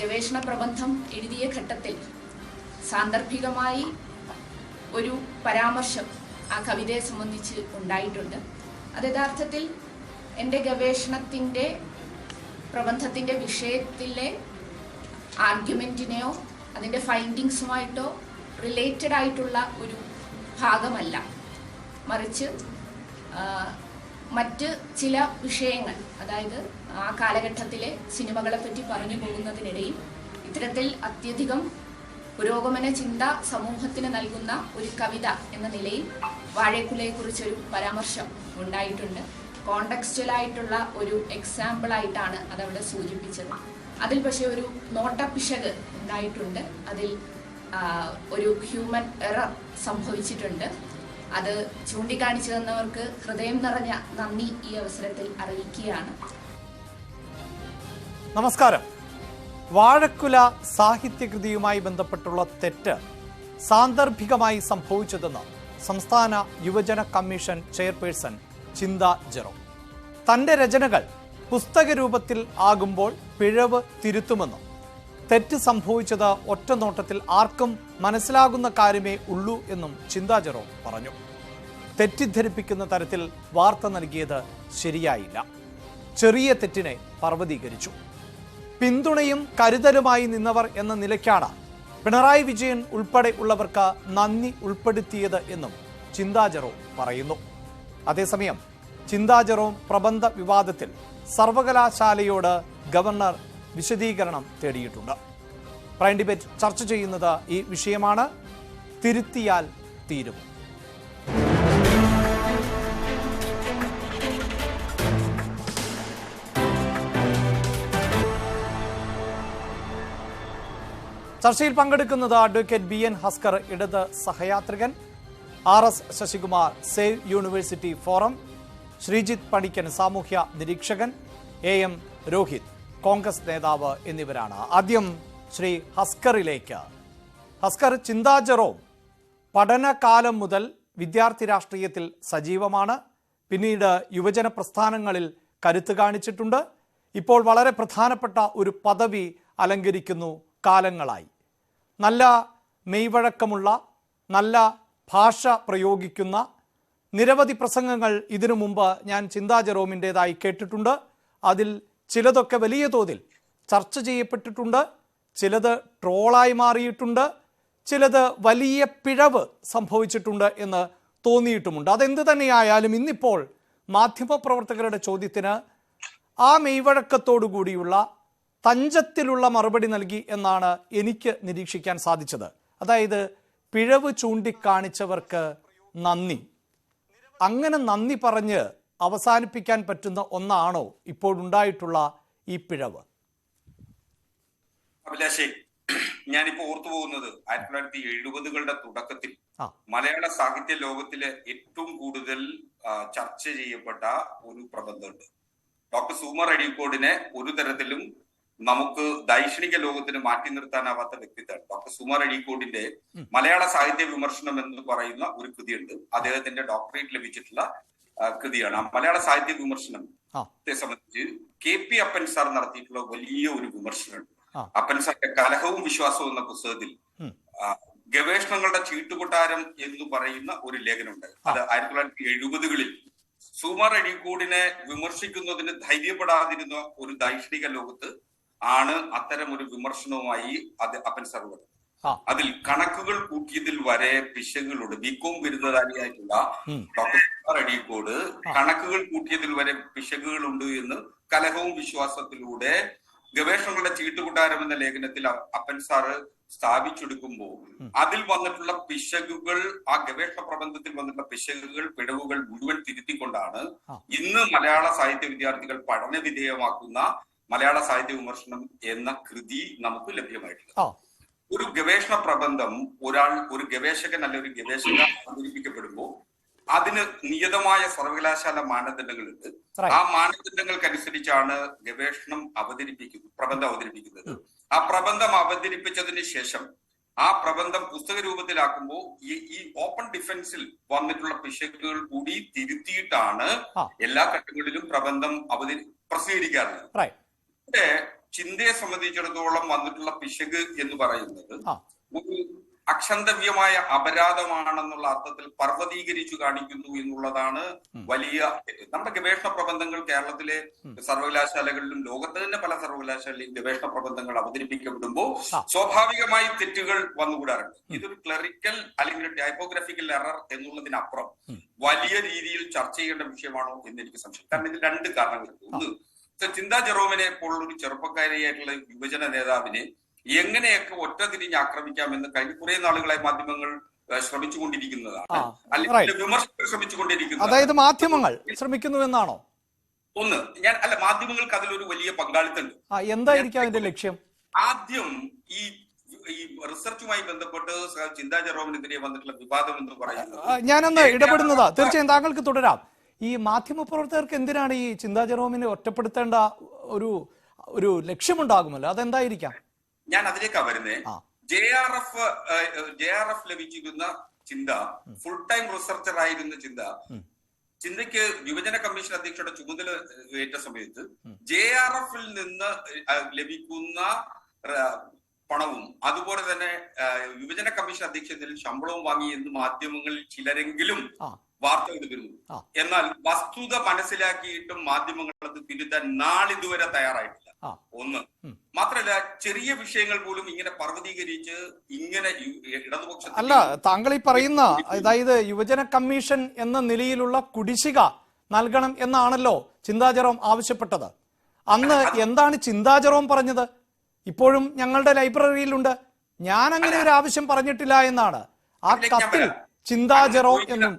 ഗവേഷണ പ്രബന്ധം എഴുതിയ ഘട്ടത്തിൽ സാന്ദർഭികമായി ഒരു പരാമർശം ആ കവിതയെ സംബന്ധിച്ച് ഉണ്ടായിട്ടുണ്ട്. അത് യഥാർത്ഥത്തിൽ എൻ്റെ ഗവേഷണത്തിൻ്റെ പ്രബന്ധത്തിൻ്റെ വിഷയത്തിലെ ആർഗ്യുമെൻറ്റിനെയോ അതിൻ്റെ ഫൈൻഡിങ്സുമായിട്ടോ റിലേറ്റഡ് ആയിട്ടുള്ള ഒരു ഭാഗമല്ല, മറിച്ച് മറ്റ് ചില വിഷയങ്ങൾ, അതായത് ആ കാലഘട്ടത്തിലെ സിനിമകളെ പറ്റി പറഞ്ഞു പോകുന്നതിനിടയിൽ ഇത്തരത്തിൽ അത്യധികം പുരോഗമന ചിന്ത സമൂഹത്തിന് നൽകുന്ന ഒരു കവിത എന്ന നിലയിൽ വാഴക്കുലയെക്കുറിച്ചൊരു പരാമർശം ഉണ്ടായിട്ടുണ്ട്. കോണ്ടക്സ്റ്റലായിട്ടുള്ള ഒരു എക്സാമ്പിളായിട്ടാണ് അതവിടെ സൂചിപ്പിച്ചത്. അതിൽ പക്ഷേ ഒരു നോട്ടപ്പിശക് ഉണ്ടായിട്ടുണ്ട്. അതിൽ ഒരു ഹ്യൂമൻ എറർ സംഭവിച്ചിട്ടുണ്ട്. അത് ചൂണ്ടിക്കാണിച്ചു തന്നവർക്ക് ഹൃദയം നിറഞ്ഞ നന്ദി ഈ അവസരത്തിൽ അറിയിക്കുകയാണ്. നമസ്കാരം. വാഴക്കുല സാഹിത്യകൃതിയുമായി ബന്ധപ്പെട്ടുള്ള തെറ്റ് സാന്ദർഭികമായി സംഭവിച്ചതെന്ന് സംസ്ഥാന യുവജന കമ്മീഷൻ ചെയർപേഴ്സൺ ചിന്ത ജെറോ. തന്റെ രചനകൾ പുസ്തക രൂപത്തിൽ ആകുമ്പോൾ പിഴവ് തിരുത്തുമെന്നും തെറ്റ് സംഭവിച്ചത് ഒറ്റ നോട്ടത്തിൽ ആർക്കും മനസ്സിലാകുന്ന കാര്യമേ ഉള്ളൂ എന്നും ചിന്ത ജെറോ പറഞ്ഞു. തെറ്റിദ്ധരിപ്പിക്കുന്ന തരത്തിൽ വാർത്ത നൽകിയത് ശരിയായില്ല. ചെറിയ തെറ്റിനെ പർവ്വതീകരിച്ചു. പിന്തുണയും കരുതലുമായി നിന്നവർ എന്ന നിലയ്ക്കാണ് പിണറായി വിജയൻ ഉൾപ്പെടെ ഉള്ളവർക്ക് നന്ദി ഉൾപ്പെടുത്തിയത് എന്നും ചിന്ത ജെറോ പറയുന്നു. അതേസമയം ചിന്ത ജെറോ പ്രബന്ധ വിവാദത്തിൽ സർവകലാശാലയോട് ഗവർണർ വിശദീകരണം തേടിയിട്ടുണ്ട്. പ്രൈം ഡിബേറ്റ് ചർച്ച ചെയ്യുന്നത് ഈ വിഷയമാണ്. തിരുത്തിയാൽ തീരും. ചർച്ചയിൽ പങ്കെടുക്കുന്നത് അഡ്വക്കേറ്റ് ബി എൻ ഹസ്കർ, ഇടത് സഹയാത്രികൻ, RS Sasikumar, save university forum, Sreejith Panikkan, സാമൂഹ്യ നിരീക്ഷകൻ, AM രോഹിത്, കോൺഗ്രസ് നേതാവ് എന്നിവരാണ്. ആദ്യം ശ്രീ ഹസ്കറിലേക്ക്. ഹസ്കർ, ചിന്ത ജെറോ പഠനകാലം മുതൽ വിദ്യാർത്ഥി രാഷ്ട്രീയത്തിൽ സജീവമാണ്. പിന്നീട് യുവജന പ്രസ്ഥാനങ്ങളിൽ കരുത്ത് കാണിച്ചിട്ടുണ്ട്. ഇപ്പോൾ വളരെ പ്രധാനപ്പെട്ട ഒരു പദവി അലങ്കരിക്കുന്നു കാലങ്ങളായി. നല്ല മെയ്വഴക്കമുള്ള, നല്ല ഭാഷ പ്രയോഗിക്കുന്ന നിരവധി പ്രസംഗങ്ങൾ ഇതിനു മുമ്പ് ഞാൻ ചിന്ത ജെറോമിൻ്റെതായി കേട്ടിട്ടുണ്ട്. അതിൽ ചിലതൊക്കെ വലിയ തോതിൽ ചർച്ച ചെയ്യപ്പെട്ടിട്ടുണ്ട്, ചിലത് ട്രോളായി മാറിയിട്ടുണ്ട്, ചിലത് വലിയ പിഴവ് സംഭവിച്ചിട്ടുണ്ട് എന്ന് തോന്നിയിട്ടുമുണ്ട്. അതെന്ത് തന്നെയായാലും ഇന്നിപ്പോൾ മാധ്യമപ്രവർത്തകരുടെ ചോദ്യത്തിന് ആ മെയ്വഴക്കത്തോടു കൂടിയുള്ള തഞ്ചത്തിലുള്ള മറുപടി നൽകി എന്നാണ് എനിക്ക് നിരീക്ഷിക്കാൻ സാധിച്ചത്. അതായത് പിഴവ് ചൂണ്ടിക്കാണിച്ചവർക്ക് നന്ദി. അങ്ങനെ നന്ദി പറഞ്ഞ് അവസാനിപ്പിക്കാൻ പറ്റുന്ന ഒന്നാണോ ഇപ്പോഴുണ്ടായിട്ടുള്ള ഈ പിഴവ്? അഭിലാഷേ, ഞാനിപ്പോ ഓർത്തു പോകുന്നത് 1970-കളുടെ തുടക്കത്തിൽ മലയാള സാഹിത്യ ലോകത്തിലെ ഏറ്റവും കൂടുതൽ ചർച്ച ചെയ്യപ്പെട്ട ഒരു പ്രബന്ധമുണ്ട്. ഡോക്ടർ സുകുമാർ അഴീക്കോടിനെ ഒരു തരത്തിലും നമുക്ക് ദൈക്ഷണിക ലോകത്തിന് മാറ്റി നിർത്താനാവാത്ത വ്യക്തിത്വമാണ്. ഡോക്ടർ സുകുമാർ അഴീക്കോടിന്റെ മലയാള സാഹിത്യ വിമർശനം എന്ന് പറയുന്ന ഒരു കൃതിയുണ്ട്. അദ്ദേഹത്തിന്റെ ഡോക്ടറേറ്റ് ലഭിച്ചിട്ടുള്ള കൃതിയാണ്. മലയാള സാഹിത്യ വിമർശനത്തെ സംബന്ധിച്ച് KP അപ്പൻ സാർ നടത്തിയിട്ടുള്ള വലിയ ഒരു വിമർശനമുണ്ട്. അപ്പൻ സാറിന്റെ കലഹവും വിശ്വാസവും എന്ന പുസ്തകത്തിൽ ഗവേഷണങ്ങളുടെ ചീട്ടുകൊട്ടാരം എന്ന് പറയുന്ന ഒരു ലേഖനമുണ്ട്. അത് 1970-കളിൽ സുകുമാർ അഴീക്കോടിനെ വിമർശിക്കുന്നതിന് ധൈര്യപ്പെടാതിരുന്ന ഒരു ദൈക്ഷണിക ലോകത്ത് ആണ് അത്തരം ഒരു വിമർശനവുമായി അപ്പൻ സാർ വന്നത്. അതിൽ കണക്കുകൾ കൂട്ടിയതിൽ വരെ പിശകുകളുണ്ട്. ബികോം ബിരുദധാരിയായിട്ടുള്ള ഡോക്ടർ സുകുമാർ അഴീക്കോട് കണക്കുകൾ കൂട്ടിയതിൽ വരെ പിശകുകളുണ്ട് എന്ന് കലഹവും വിശ്വാസത്തിലൂടെ ഗവേഷണങ്ങളുടെ ചീട്ടുകൊട്ടാരം എന്ന ലേഖനത്തിൽ അപ്പൻ സാറ് സ്ഥാപിച്ചെടുക്കുമ്പോൾ അതിൽ വന്നിട്ടുള്ള പിശകുകൾ, ആ ഗവേഷണ പ്രബന്ധത്തിൽ വന്നിട്ടുള്ള പിശകുകൾ, പിഴവുകൾ മുഴുവൻ തിരുത്തിക്കൊണ്ടാണ് ഇന്ന് മലയാള സാഹിത്യ വിദ്യാർത്ഥികൾ പഠന വിധേയമാക്കുന്ന മലയാള സാഹിത്യ വിമർശനം എന്ന കൃതി നമുക്ക് ലഭ്യമായിട്ടുള്ളത്. ഒരു ഗവേഷണ പ്രബന്ധം ഒരു ഗവേഷകൻ അല്ലെ ഒരു ഗവേഷക അവതരിപ്പിക്കപ്പെടുമ്പോൾ അതിന് നിയതമായ സർവകലാശാല മാനദണ്ഡങ്ങളുണ്ട്. ആ മാനദണ്ഡങ്ങൾക്കനുസരിച്ചാണ് ഗവേഷണം പ്രബന്ധം അവതരിപ്പിക്കുന്നത്. ആ പ്രബന്ധം അവതരിപ്പിച്ചതിന് ശേഷം ആ പ്രബന്ധം പുസ്തക രൂപത്തിലാക്കുമ്പോൾ ഈ ഓപ്പൺ ഡിഫൻസിൽ വന്നിട്ടുള്ള പിശകുകൾ കൂടി തിരുത്തിയിട്ടാണ് എല്ലാ ഘട്ടങ്ങളിലും പ്രബന്ധം പ്രസിദ്ധീകരിക്കാറുള്ളത്. ഇവിടെ ചിന്തയെ സംബന്ധിച്ചിടത്തോളം വന്നിട്ടുള്ള പിശക് എന്ന് പറയുന്നത് ഒരു അക്ഷന്തവ്യമായ അപരാധമാണെന്നുള്ള അർത്ഥത്തിൽ പർവ്വതീകരിച്ചു കാണിക്കുന്നു എന്നുള്ളതാണ് വലിയ. നമ്മുടെ ഗവേഷണ പ്രബന്ധങ്ങൾ കേരളത്തിലെ സർവകലാശാലകളിലും ലോകത്ത് തന്നെ പല സർവകലാശാലയിലും ഗവേഷണ പ്രബന്ധങ്ങൾ അവതരിപ്പിക്കപ്പെടുമ്പോൾ സ്വാഭാവികമായി തെറ്റുകൾ വന്നുകൂടാറുണ്ട്. ഇതൊരു ക്ലറിക്കൽ അല്ലെങ്കിൽ ടൈപ്പോഗ്രഫിക്കൽ എറർ എന്നുള്ളതിനപ്പുറം വലിയ രീതിയിൽ ചർച്ച ചെയ്യേണ്ട വിഷയമാണോ എന്ന് എനിക്ക് സംശയം. കാരണം ഇതിൽ രണ്ട് കാരണങ്ങളുണ്ട്. ഒന്ന്, ചിന്താ ജെറോമിനെ പോലുള്ള ഒരു ചെറുപ്പക്കാരിയായിട്ടുള്ള യുവജന നേതാവിനെ എങ്ങനെയൊക്കെ ഒറ്റ തിരിഞ്ഞ് ആക്രമിക്കാമെന്ന് കഴിഞ്ഞ കുറെ നാളുകളായി മാധ്യമങ്ങൾ ശ്രമിച്ചുകൊണ്ടിരിക്കുന്നതാണ്, അല്ലെങ്കിൽ വിമർശകർ ശ്രമിച്ചുകൊണ്ടിരിക്കുന്നത്. അതായത് മാധ്യമങ്ങൾ ശ്രമിക്കുന്നു എന്നാണോ? ഒന്ന്, മാധ്യമങ്ങൾക്ക് അതിലൊരു വലിയ പങ്കാളിത്തമുണ്ട്. എന്തായിരിക്കും അതിന്റെ ലക്ഷ്യം? ആദ്യം ഈ റിസർച്ചുമായി ബന്ധപ്പെട്ട് ചിന്താ ജെറോമിനെതിരെ വന്നിട്ടുള്ള വിവാദം എന്ന് പറയുന്നത്, ഞാനൊന്ന് ഇടപെടുന്നതാ, തീർച്ചയായും താങ്കൾക്ക് തുടരാം. ഈ മാധ്യമപ്രവർത്തകർക്ക് എന്തിനാണ് ഈ ചിന്താ ജെറോമിനെ ഒറ്റപ്പെടുത്തേണ്ട ഒരു ലക്ഷ്യമുണ്ടാകുമല്ലോ, അതെന്തായിരിക്കാം? ഞാൻ അതിലേക്കാണ് വരുന്നത്. JRF ലഭിച്ചിരുന്ന ചിന്ത, ഫുൾ ടൈം റിസർച്ചർ ആയിരുന്ന ചിന്തയ്ക്ക് യുവജന കമ്മീഷൻ അധ്യക്ഷയുടെ ചുമതല ഏറ്റ സമയത്ത് JRF നിന്ന് ലഭിക്കുന്ന പണവും അതുപോലെ തന്നെ യുവജന കമ്മീഷൻ അധ്യക്ഷത്തിൽ ശമ്പളവും വാങ്ങി എന്ന് മാധ്യമങ്ങളിൽ ചിലരെങ്കിലും വാർത്ത എടുത്തിരുന്നു. എന്നാൽ വസ്തുത മനസ്സിലാക്കിയിട്ടും മാധ്യമങ്ങൾ അത് തിരുത്താൻ നാളിതുവരെ തയ്യാറായിട്ടില്ല. ഒന്ന് മാത്രമല്ല, ചെറിയ വിഷയങ്ങൾ പോലും ഇങ്ങനെ പർവ്വതീകരിച്ച് ഇങ്ങനെ ഇടതുപക്ഷ അല്ല, താങ്കൾ ഈ പറയുന്ന അതായത് യുവജന കമ്മീഷൻ എന്ന നിലയിലുള്ള കുടിശ്ശിക നൽകണം എന്നാണല്ലോ ചിന്താ ജെറോം ആവശ്യപ്പെട്ടത്. അന്ന് എന്താണ് ചിന്താ ജെറോം പറഞ്ഞത്? ഇപ്പോഴും ഞങ്ങളുടെ ലൈബ്രറിയിലുണ്ട്. ഞാൻ അങ്ങനെ ഒരു ആവശ്യം പറഞ്ഞിട്ടില്ല എന്നാണ് ആ കത്തിൽ ചിന്താ ജെറോം എന്നും.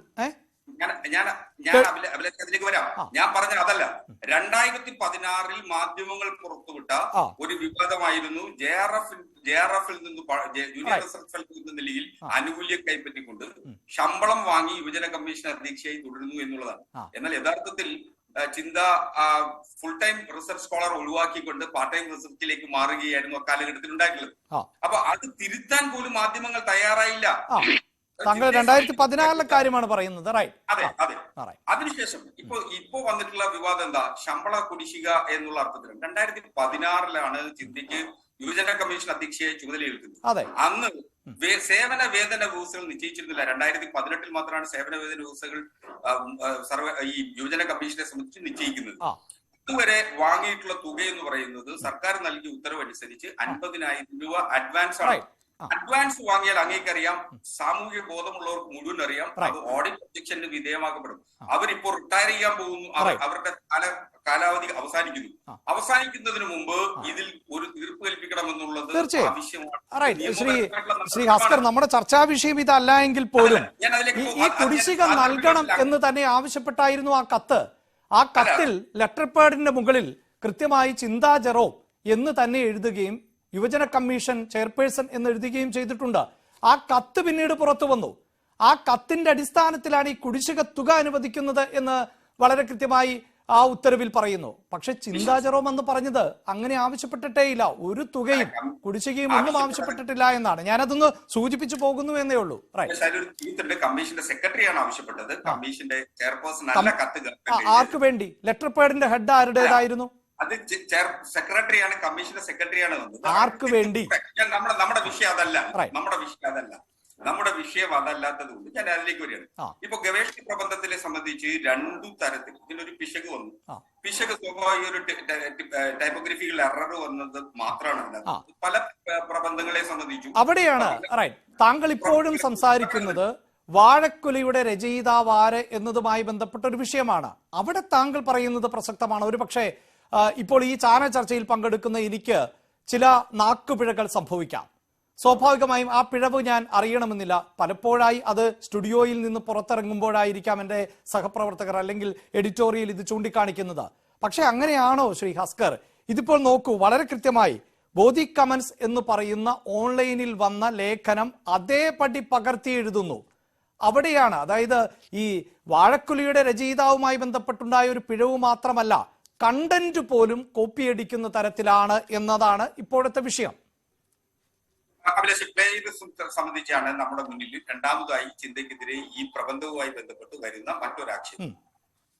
അതിലേക്ക് വരാം. ഞാൻ പറഞ്ഞ അതല്ല, 2016 മാധ്യമങ്ങൾ പുറത്തുവിട്ട ഒരു വിവാദമായിരുന്നു JRF നിന്ന് ജൂനിയർ റിസർച്ച് ഫെല്ലോ എന്ന നിലയിൽ ആനുകൂല്യം കൈപ്പറ്റിക്കൊണ്ട് ശമ്പളം വാങ്ങി യുവജന കമ്മീഷൻ അധ്യക്ഷയായി തുടരുന്നു എന്നുള്ളതാണ്. എന്നാൽ യഥാർത്ഥത്തിൽ ചിന്ത ഫുൾ ടൈം റിസർച്ച് സ്കോളർ ഒഴിവാക്കിക്കൊണ്ട് പാർട്ട് ടൈം റിസർച്ചിലേക്ക് മാറുകയായിരുന്നു അക്കാലഘട്ടത്തിൽ ഉണ്ടായിട്ടുള്ളത്. അപ്പൊ അത് തിരുത്താൻ പോലും മാധ്യമങ്ങൾ തയ്യാറായില്ല. താങ്കൾ 2014 കാര്യമാണ് പറയുന്നത്. അതെ. അതിനുശേഷം ഇപ്പോ വന്നിട്ടുള്ള വിവാദം എന്താ? ശമ്പള കുടിശ്ശിക എന്നുള്ള അർത്ഥത്തിൽ 2016 ചിന്തയ്ക്ക് യുവജന കമ്മീഷൻ അധ്യക്ഷയായി ചുമതലയേൽക്കുന്നത്. അന്ന് സേവന വേതന വ്യവസ്ഥകൾ നിശ്ചയിച്ചിരുന്നില്ല. 2018 മാത്രമാണ് സേവന വേതന വ്യവസ്ഥകൾ ഈ യുവജന കമ്മീഷനെ സംബന്ധിച്ച് നിശ്ചയിക്കുന്നത്. ഇതുവരെ വാങ്ങിയിട്ടുള്ള തുക എന്ന് പറയുന്നത് സർക്കാർ നൽകിയ ഉത്തരവ് അനുസരിച്ച് 50,000 രൂപ അഡ്വാൻസ് ആണ്. അഡ്വാൻസ് വാങ്ങിയാൽ അങ്ങേക്കറിയാം, സാമൂഹിക ബോധമുള്ളവർക്ക് മുഴുവൻ അറിയാം, അത് ഓഡിറ്റ് ഒബ്ജക്ഷന് വിധേയമാക്കപ്പെടും. അവരിപ്പോ റിട്ടയർ ചെയ്യാൻ പോകുന്നു, അവരുടെ കാലാവധി അവസാനിക്കുന്നതിന് മുമ്പ് ഇതിൽ ഒരു തീർപ്പ് കൽപ്പിക്കണമെന്നുള്ളത് ആവശ്യമാണ്. ശ്രീ ഭാസ്കർ, നമ്മുടെ ചർച്ചാ വിഷയം ഇതല്ല എങ്കിൽ പോലും ഈ കുടിശ്ശിക നൽകണം എന്ന് തന്നെ ആവശ്യപ്പെട്ടായിരുന്നു ആ കത്ത്. ആ കത്തിൽ ലെറ്റർ പാഡിന്റെ മുകളിൽ കൃത്യമായി ചിന്താ ജെറോം എന്ന് തന്നെ എഴുതുകയും യുവജന കമ്മീഷൻ ചെയർപേഴ്സൺ എന്ന് എഴുതുകയും ചെയ്തിട്ടുണ്ട്. ആ കത്ത് പിന്നീട് പുറത്തു വന്നു. ആ കത്തിന്റെ അടിസ്ഥാനത്തിലാണ് ഈ കുടിശ്ശിക തുക അനുവദിക്കുന്നത് എന്ന് വളരെ കൃത്യമായി ആ ഉത്തരവിൽ പറയുന്നു. പക്ഷെ ചിന്താ ജെറോം എന്ന് പറഞ്ഞത് അങ്ങനെ ആവശ്യപ്പെട്ടിട്ടേയില്ല. ഒരു തുകയും കുടിശ്ശികയും ഒന്നും ആവശ്യപ്പെട്ടിട്ടില്ല എന്നാണ്. ഞാനതൊന്ന് സൂചിപ്പിച്ചു പോകുന്നു എന്നേ ഉള്ളൂ. കമ്മീഷന്റെ സെക്രട്ടറിയാണ് ആവശ്യപ്പെട്ടത്. കമ്മീഷന്റെ ചെയർപേഴ്സൺ അല്ല കത്ത്. ആർക്ക് വേണ്ടി? ലെറ്റർ പാഡിന്റെ ഹെഡ് ആരുടേതായിരുന്നു? അത് സെക്രട്ടറിയാണ്, കമ്മീഷന്റെ സെക്രട്ടറിയാണ്. ആർക്ക് വേണ്ടി? നമ്മുടെ വിഷയം അതല്ലാത്തത് കൊണ്ട് ഞാൻ അതിലേക്ക് വരികയാണ്. ഇപ്പൊ ഗവേഷണ പ്രബന്ധത്തിലെ സംബന്ധിച്ച് രണ്ടു തരത്തിൽ ഇതിനൊരു പിശക് വന്നു. പിശക് സ്വാഭാവിക ഒരു ടൈപ്പോഗ്രഫിക്കൽ എറർ വന്നത് മാത്രമാണ്. പല പ്രബന്ധങ്ങളെ സംബന്ധിച്ചു അവിടെയാണ് താങ്കൾ ഇപ്പോഴും സംസാരിക്കുന്നത് വാഴക്കുലയുടെ രചയിതാവ് ആര് എന്നതുമായി ബന്ധപ്പെട്ട ഒരു വിഷയമാണ്. അവിടെ താങ്കൾ പറയുന്നത് പ്രസക്തമാണ്. ഒരു പക്ഷേ ഇപ്പോൾ ഈ ചാനൽ ചർച്ചയിൽ പങ്കെടുക്കുന്ന എനിക്ക് ചില നാക്കുപിഴകൾ സംഭവിക്കാം. സ്വാഭാവികമായും ആ പിഴവ് ഞാൻ അറിയണമെന്നില്ല. പലപ്പോഴായി അത് സ്റ്റുഡിയോയിൽ നിന്ന് പുറത്തിറങ്ങുമ്പോഴായിരിക്കാം എൻ്റെ സഹപ്രവർത്തകർ അല്ലെങ്കിൽ എഡിറ്റോറിയൽ ഇത് ചൂണ്ടിക്കാണിക്കുന്നത്. പക്ഷെ അങ്ങനെയാണോ ശ്രീ ഭാസ്കർ? ഇതിപ്പോൾ നോക്കൂ, വളരെ കൃത്യമായി ബോധി കമന്റ്സ് എന്ന് പറയുന്ന ഓൺലൈനിൽ വന്ന ലേഖനം അതേപടി പകർത്തി എഴുതുന്നു. അവിടെയാണ്, അതായത് ഈ വാഴക്കുലയുടെ രചയിതാവുമായി ബന്ധപ്പെട്ടുണ്ടായ ഒരു പിഴവ് മാത്രമല്ല, കണ്ടന്റ് പോലും കോപ്പിയടിക്കുന്ന തരത്തിലാണ് എന്നതാണ് ഇപ്പോഴത്തെ വിഷയം. സംബന്ധിച്ചാണ് നമ്മുടെ മുന്നിൽ രണ്ടാമതായി ചിന്തയ്ക്കെതിരെ ഈ പ്രബന്ധവുമായി ബന്ധപ്പെട്ട് വരുന്ന മറ്റൊരാക്ഷേപം.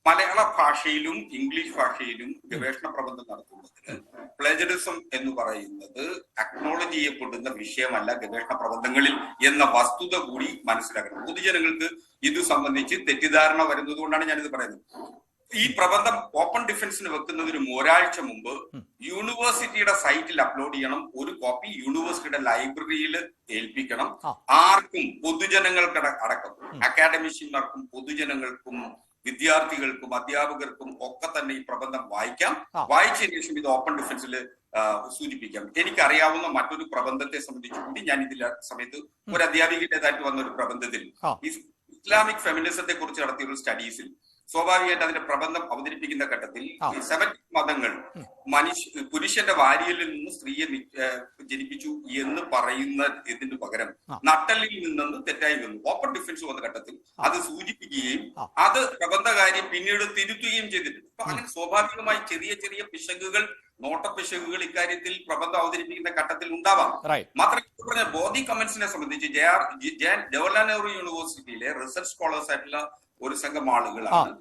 മലയാള ഭാഷയിലും ഇംഗ്ലീഷ് ഭാഷയിലും ഗവേഷണ പ്രബന്ധം നടത്തുന്നതിന് പ്ലേജറിസം എന്ന് പറയുന്നത് അക്നോളജ് ചെയ്യപ്പെടുന്ന വിഷയമല്ല ഗവേഷണ പ്രബന്ധങ്ങളിൽ എന്ന വസ്തുത കൂടി മനസ്സിലാക്കണം. പൊതുജനങ്ങൾക്ക് ഇത് സംബന്ധിച്ച് തെറ്റിദ്ധാരണ വരുന്നത് കൊണ്ടാണ് ഞാനിത് പറയുന്നത്. ഈ പ്രബന്ധം ഓപ്പൺ ഡിഫൻസിന് വെക്കുന്നതിന് ഒരാഴ്ച മുമ്പ് യൂണിവേഴ്സിറ്റിയുടെ സൈറ്റിൽ അപ്ലോഡ് ചെയ്യണം. ഒരു കോപ്പി യൂണിവേഴ്സിറ്റിയുടെ ലൈബ്രറിയിൽ ഏൽപ്പിക്കണം. ആർക്കും, പൊതുജനങ്ങൾക്ക് അടക്കം, അക്കാഡമിഷ്യന്മാർക്കും പൊതുജനങ്ങൾക്കും വിദ്യാർത്ഥികൾക്കും അധ്യാപകർക്കും ഒക്കെ തന്നെ ഈ പ്രബന്ധം വായിക്കാം. വായിച്ചതിന് ശേഷം ഇത് ഓപ്പൺ ഡിഫൻസിൽ സൂചിപ്പിക്കാം. എനിക്കറിയാവുന്ന മറ്റൊരു പ്രബന്ധത്തെ സംബന്ധിച്ച് കൂടി ഞാൻ ഇതിൽ സമയത്ത് ഒരു അധ്യാപികയുടേതായിട്ട് വന്ന ഒരു പ്രബന്ധത്തിൽ ഇസ്ലാമിക് ഫെമിനിസത്തെ കുറിച്ച് നടത്തിയ ഒരു സ്റ്റഡീസിൽ സ്വാഭാവികമായിട്ട് അതിന്റെ പ്രബന്ധം അവതരിപ്പിക്കുന്ന ഘട്ടത്തിൽ സെമറ്റിക് മതങ്ങൾ പുരുഷന്റെ വാരിയിൽ നിന്ന് സ്ത്രീയെ ജനിപ്പിച്ചു എന്ന് പറയുന്ന ഇതിന് പകരം നട്ടലിൽ നിന്ന് തെറ്റായി വന്നു. ഓപ്പൺ ഡിഫൻസ് വന്ന ഘട്ടത്തിൽ അത് സൂചിപ്പിക്കുകയും അത് പ്രബന്ധകാരി പിന്നീട് തിരുത്തുകയും ചെയ്തിട്ടുണ്ട്. അപ്പൊ അങ്ങനെ സ്വാഭാവികമായി ചെറിയ ചെറിയ പിശകുകൾ, നോട്ടപ്പിശകുകൾ ഇക്കാര്യത്തിൽ പ്രബന്ധം അവതരിപ്പിക്കുന്ന ഘട്ടത്തിൽ ഉണ്ടാവാം. മാത്രമല്ല ബോഡി കമന്റ്സിനെ സംബന്ധിച്ച് ജവഹർലാൽ നെഹ്റു യൂണിവേഴ്സിറ്റിയിലെ റിസർച്ച് സ്കോളേഴ്സ് ആയിട്ടുള്ള ഒരു സംഘം ആളുകളാണ്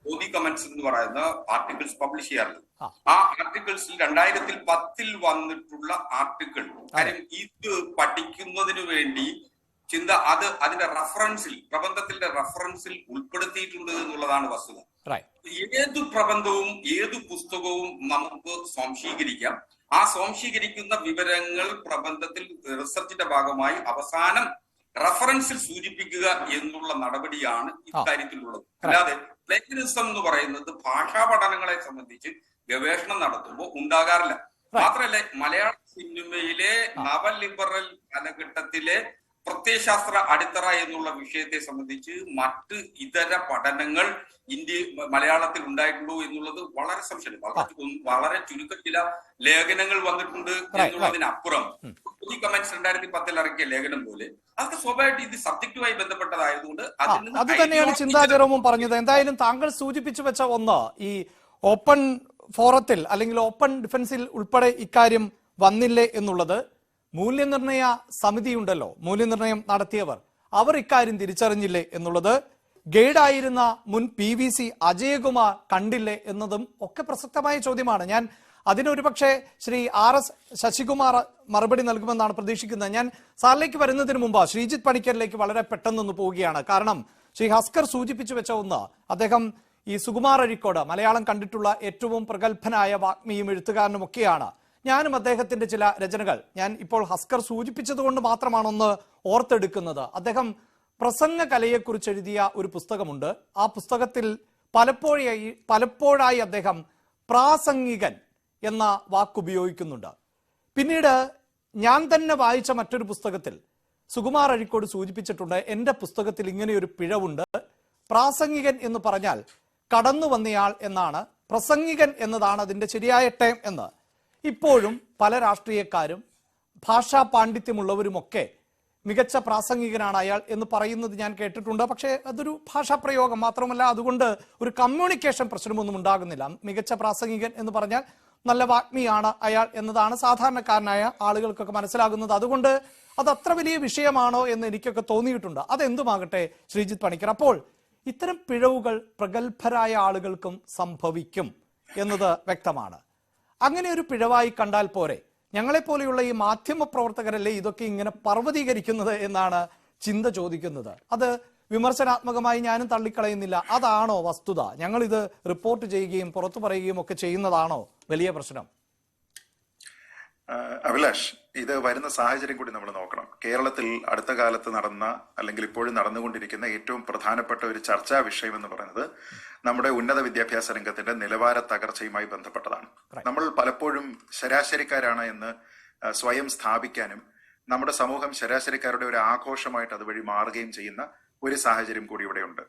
ബോഡി കമന്റ്സ് എന്ന് പറയുന്ന ആർട്ടിക്കിൾസ് പബ്ലിഷ് ചെയ്യാറുള്ളത്. ആ ആർട്ടിക്കിൾസിൽ 2010 വന്നിട്ടുള്ള ആർട്ടിക്കിൾ, കാര്യം ഇത് പഠിക്കുന്നതിന് വേണ്ടി അതിന്റെ റഫറൻസിൽ, പ്രബന്ധത്തിന്റെ റഫറൻസിൽ ഉൾപ്പെടുത്തിയിട്ടുണ്ട് എന്നുള്ളതാണ് വസ്തുത. ഏതു പ്രബന്ധവും ഏതു പുസ്തകവും നമുക്ക് സ്വാംശീകരിക്കാം. ആ സ്വാംശീകരിക്കുന്ന വിവരങ്ങൾ പ്രബന്ധത്തിൽ റിസർച്ചിന്റെ ഭാഗമായി അവസാനം റഫറൻസിൽ സൂചിപ്പിക്കുക എന്നുള്ള നടപടിയാണ് ഇക്കാര്യത്തിലുള്ളത്. അല്ലാതെ പ്ലേജറിസം എന്ന് പറയുന്നത് ഭാഷാ പഠനങ്ങളെ സംബന്ധിച്ച് ഗവേഷണം നടത്തുമ്പോൾ ഉണ്ടാകാറില്ല. മാത്രമല്ല, മലയാള സിനിമയിലെ നവലിബറൽ കാലഘട്ടത്തിലെ പ്രത്യയശാസ്ത്ര അടിത്തറ എന്നുള്ള വിഷയത്തെ സംബന്ധിച്ച് മറ്റ് ഇതര പഠനങ്ങൾ മലയാളത്തിൽ ഉണ്ടായിട്ടുണ്ടോ എന്നുള്ളത് വളരെ സംശയം. വളരെ ചുരുക്കം ചില ലേഖനങ്ങൾ വന്നിട്ടുണ്ട് എന്നുള്ളതിനപ്പുറം ഈ കമന്റ്സ് 2010 ഇറക്കിയ ലേഖനം പോലെ അതൊക്കെ സ്വാഭാവികമായിട്ട് ഇത് സബ്ജക്റ്റുമായി ബന്ധപ്പെട്ടതായതുകൊണ്ട് അത് തന്നെയാണ് ചിന്താ ജെറോമും പറഞ്ഞത്. എന്തായാലും താങ്കൾ സൂചിപ്പിച്ചു വെച്ച ഒന്ന്, ഈ ഓപ്പൺ ഫോറത്തിൽ അല്ലെങ്കിൽ ഓപ്പൺ ഡിഫൻസിൽ ഉൾപ്പെടെ ഇക്കാര്യം വന്നില്ലേ എന്നുള്ളത്, മൂല്യനിർണയ സമിതി ഉണ്ടല്ലോ, മൂല്യനിർണയം നടത്തിയവർ, അവർ ഇക്കാര്യം തിരിച്ചറിഞ്ഞില്ലേ എന്നുള്ളത്, ഗൈഡായിരുന്ന മുൻ PVC അജയകുമാർ കണ്ടില്ലേ എന്നതും ഒക്കെ പ്രസക്തമായ ചോദ്യമാണ്. ഞാൻ അതിനൊരു പക്ഷേ ശ്രീ RS ശശികുമാർ മറുപടി നൽകുമെന്നാണ് പ്രതീക്ഷിക്കുന്നത്. ഞാൻ സാറിലേക്ക് വരുന്നതിന് മുമ്പ് ശ്രീജിത്ത് പണിക്കറിലേക്ക് വളരെ പെട്ടെന്നൊന്ന് പോവുകയാണ്. കാരണം ശ്രീ ഹസ്കർ സൂചിപ്പിച്ചു വെച്ച ഒന്ന്, അദ്ദേഹം ഈ സുകുമാർ അഴീക്കോട് മലയാളം കണ്ടിട്ടുള്ള ഏറ്റവും പ്രഗത്ഭനായ വാഗ്മിയും എഴുത്തുകാരനും ഒക്കെയാണ്. ഞാനും അദ്ദേഹത്തിന്റെ ചില രചനകൾ ഞാൻ ഇപ്പോൾ ഹസ്കർ സൂചിപ്പിച്ചതുകൊണ്ട് മാത്രമാണ് ഒന്ന് ഓർത്തെടുക്കുന്നത്. അദ്ദേഹം പ്രസംഗ കലയെക്കുറിച്ച് എഴുതിയ ഒരു പുസ്തകമുണ്ട്. ആ പുസ്തകത്തിൽ പലപ്പോഴായി അദ്ദേഹം പ്രാസംഗികൻ എന്ന വാക്കുപയോഗിക്കുന്നുണ്ട്. പിന്നീട് ഞാൻ തന്നെ വായിച്ച മറ്റൊരു പുസ്തകത്തിൽ സുകുമാർ അഴീക്കോട് സൂചിപ്പിച്ചിട്ടുണ്ട്, എൻ്റെ പുസ്തകത്തിൽ ഇങ്ങനെയൊരു പിഴവുണ്ട്. പ്രാസംഗികൻ എന്ന് പറഞ്ഞാൽ കടന്നു വന്നയാൾ എന്നാണ്, പ്രസംഗികൻ എന്നതാണ് അതിൻ്റെ ശരിയായ ടേം എന്ന്. ഇപ്പോഴും പല രാഷ്ട്രീയക്കാരും ഭാഷാ പാണ്ഡിത്യമുള്ളവരുമൊക്കെ മികച്ച പ്രാസംഗികനാണ് അയാൾ എന്ന് പറയുന്നത് ഞാൻ കേട്ടിട്ടുണ്ട്. പക്ഷേ അതൊരു ഭാഷാ പ്രയോഗം മാത്രമല്ല, അതുകൊണ്ട് ഒരു കമ്മ്യൂണിക്കേഷൻ പ്രശ്നമൊന്നും ഉണ്ടാകുന്നില്ല. മികച്ച പ്രാസംഗികൻ എന്ന് പറഞ്ഞാൽ നല്ല വാഗ്മിയാണ് അയാൾ എന്നതാണ് സാധാരണക്കാരനായ ആളുകൾക്കൊക്കെ മനസ്സിലാകുന്നത്. അതുകൊണ്ട് അത് അത്ര വലിയ വിഷയമാണോ എന്ന് എനിക്കൊക്കെ തോന്നിയിട്ടുണ്ട്. അതെന്തുമാകട്ടെ ശ്രീജിത്ത് പണിക്കർ, അപ്പോൾ ഇത്തരം പിഴവുകൾ പ്രഗത്ഭരായ ആളുകൾക്കും സംഭവിക്കും എന്നത് വ്യക്തമാണ്. അങ്ങനെ ഒരു പിഴവായി കണ്ടാൽ പോരെ? ഞങ്ങളെപ്പോലെയുള്ള ഈ മാധ്യമ പ്രവർത്തകരല്ലേ ഇതൊക്കെ ഇങ്ങനെ പർവ്വതീകരിക്കുന്നത് എന്നാണ് ചിന്ത ചോദിക്കുന്നത്. അത് വിമർശനാത്മകമായി ഞാനും തള്ളിക്കളയുന്നില്ല. അതാണോ വസ്തുത? ഞങ്ങളിത് റിപ്പോർട്ട് ചെയ്യുകയും പുറത്തു പറയുകയും ഒക്കെ ചെയ്യുന്നതാണോ വലിയ പ്രശ്നം? അഭിലാഷ്, ഇത് വരുന്ന സാഹചര്യം കൂടി നമ്മൾ നോക്കണം. കേരളത്തിൽ അടുത്ത കാലത്ത് നടന്ന, അല്ലെങ്കിൽ ഇപ്പോഴും നടന്നുകൊണ്ടിരിക്കുന്ന ഏറ്റവും പ്രധാനപ്പെട്ട ഒരു ചർച്ചാ വിഷയം എന്ന് പറയുന്നത് നമ്മുടെ ഉന്നത വിദ്യാഭ്യാസ രംഗത്തിന്റെ നിലവാര തകർച്ചയുമായി ബന്ധപ്പെട്ടതാണ്. നമ്മൾ പലപ്പോഴും ശരാശരിക്കാരാണ് എന്ന് സ്വയം സ്ഥാപിക്കാനും നമ്മുടെ സമൂഹം ശരാശരിക്കാരുടെ ഒരു ആഘോഷമായിട്ട് അതുവഴി മാറുകയും ചെയ്യുന്ന ഒരു സാഹചര്യം കൂടി ഇവിടെയുണ്ട്.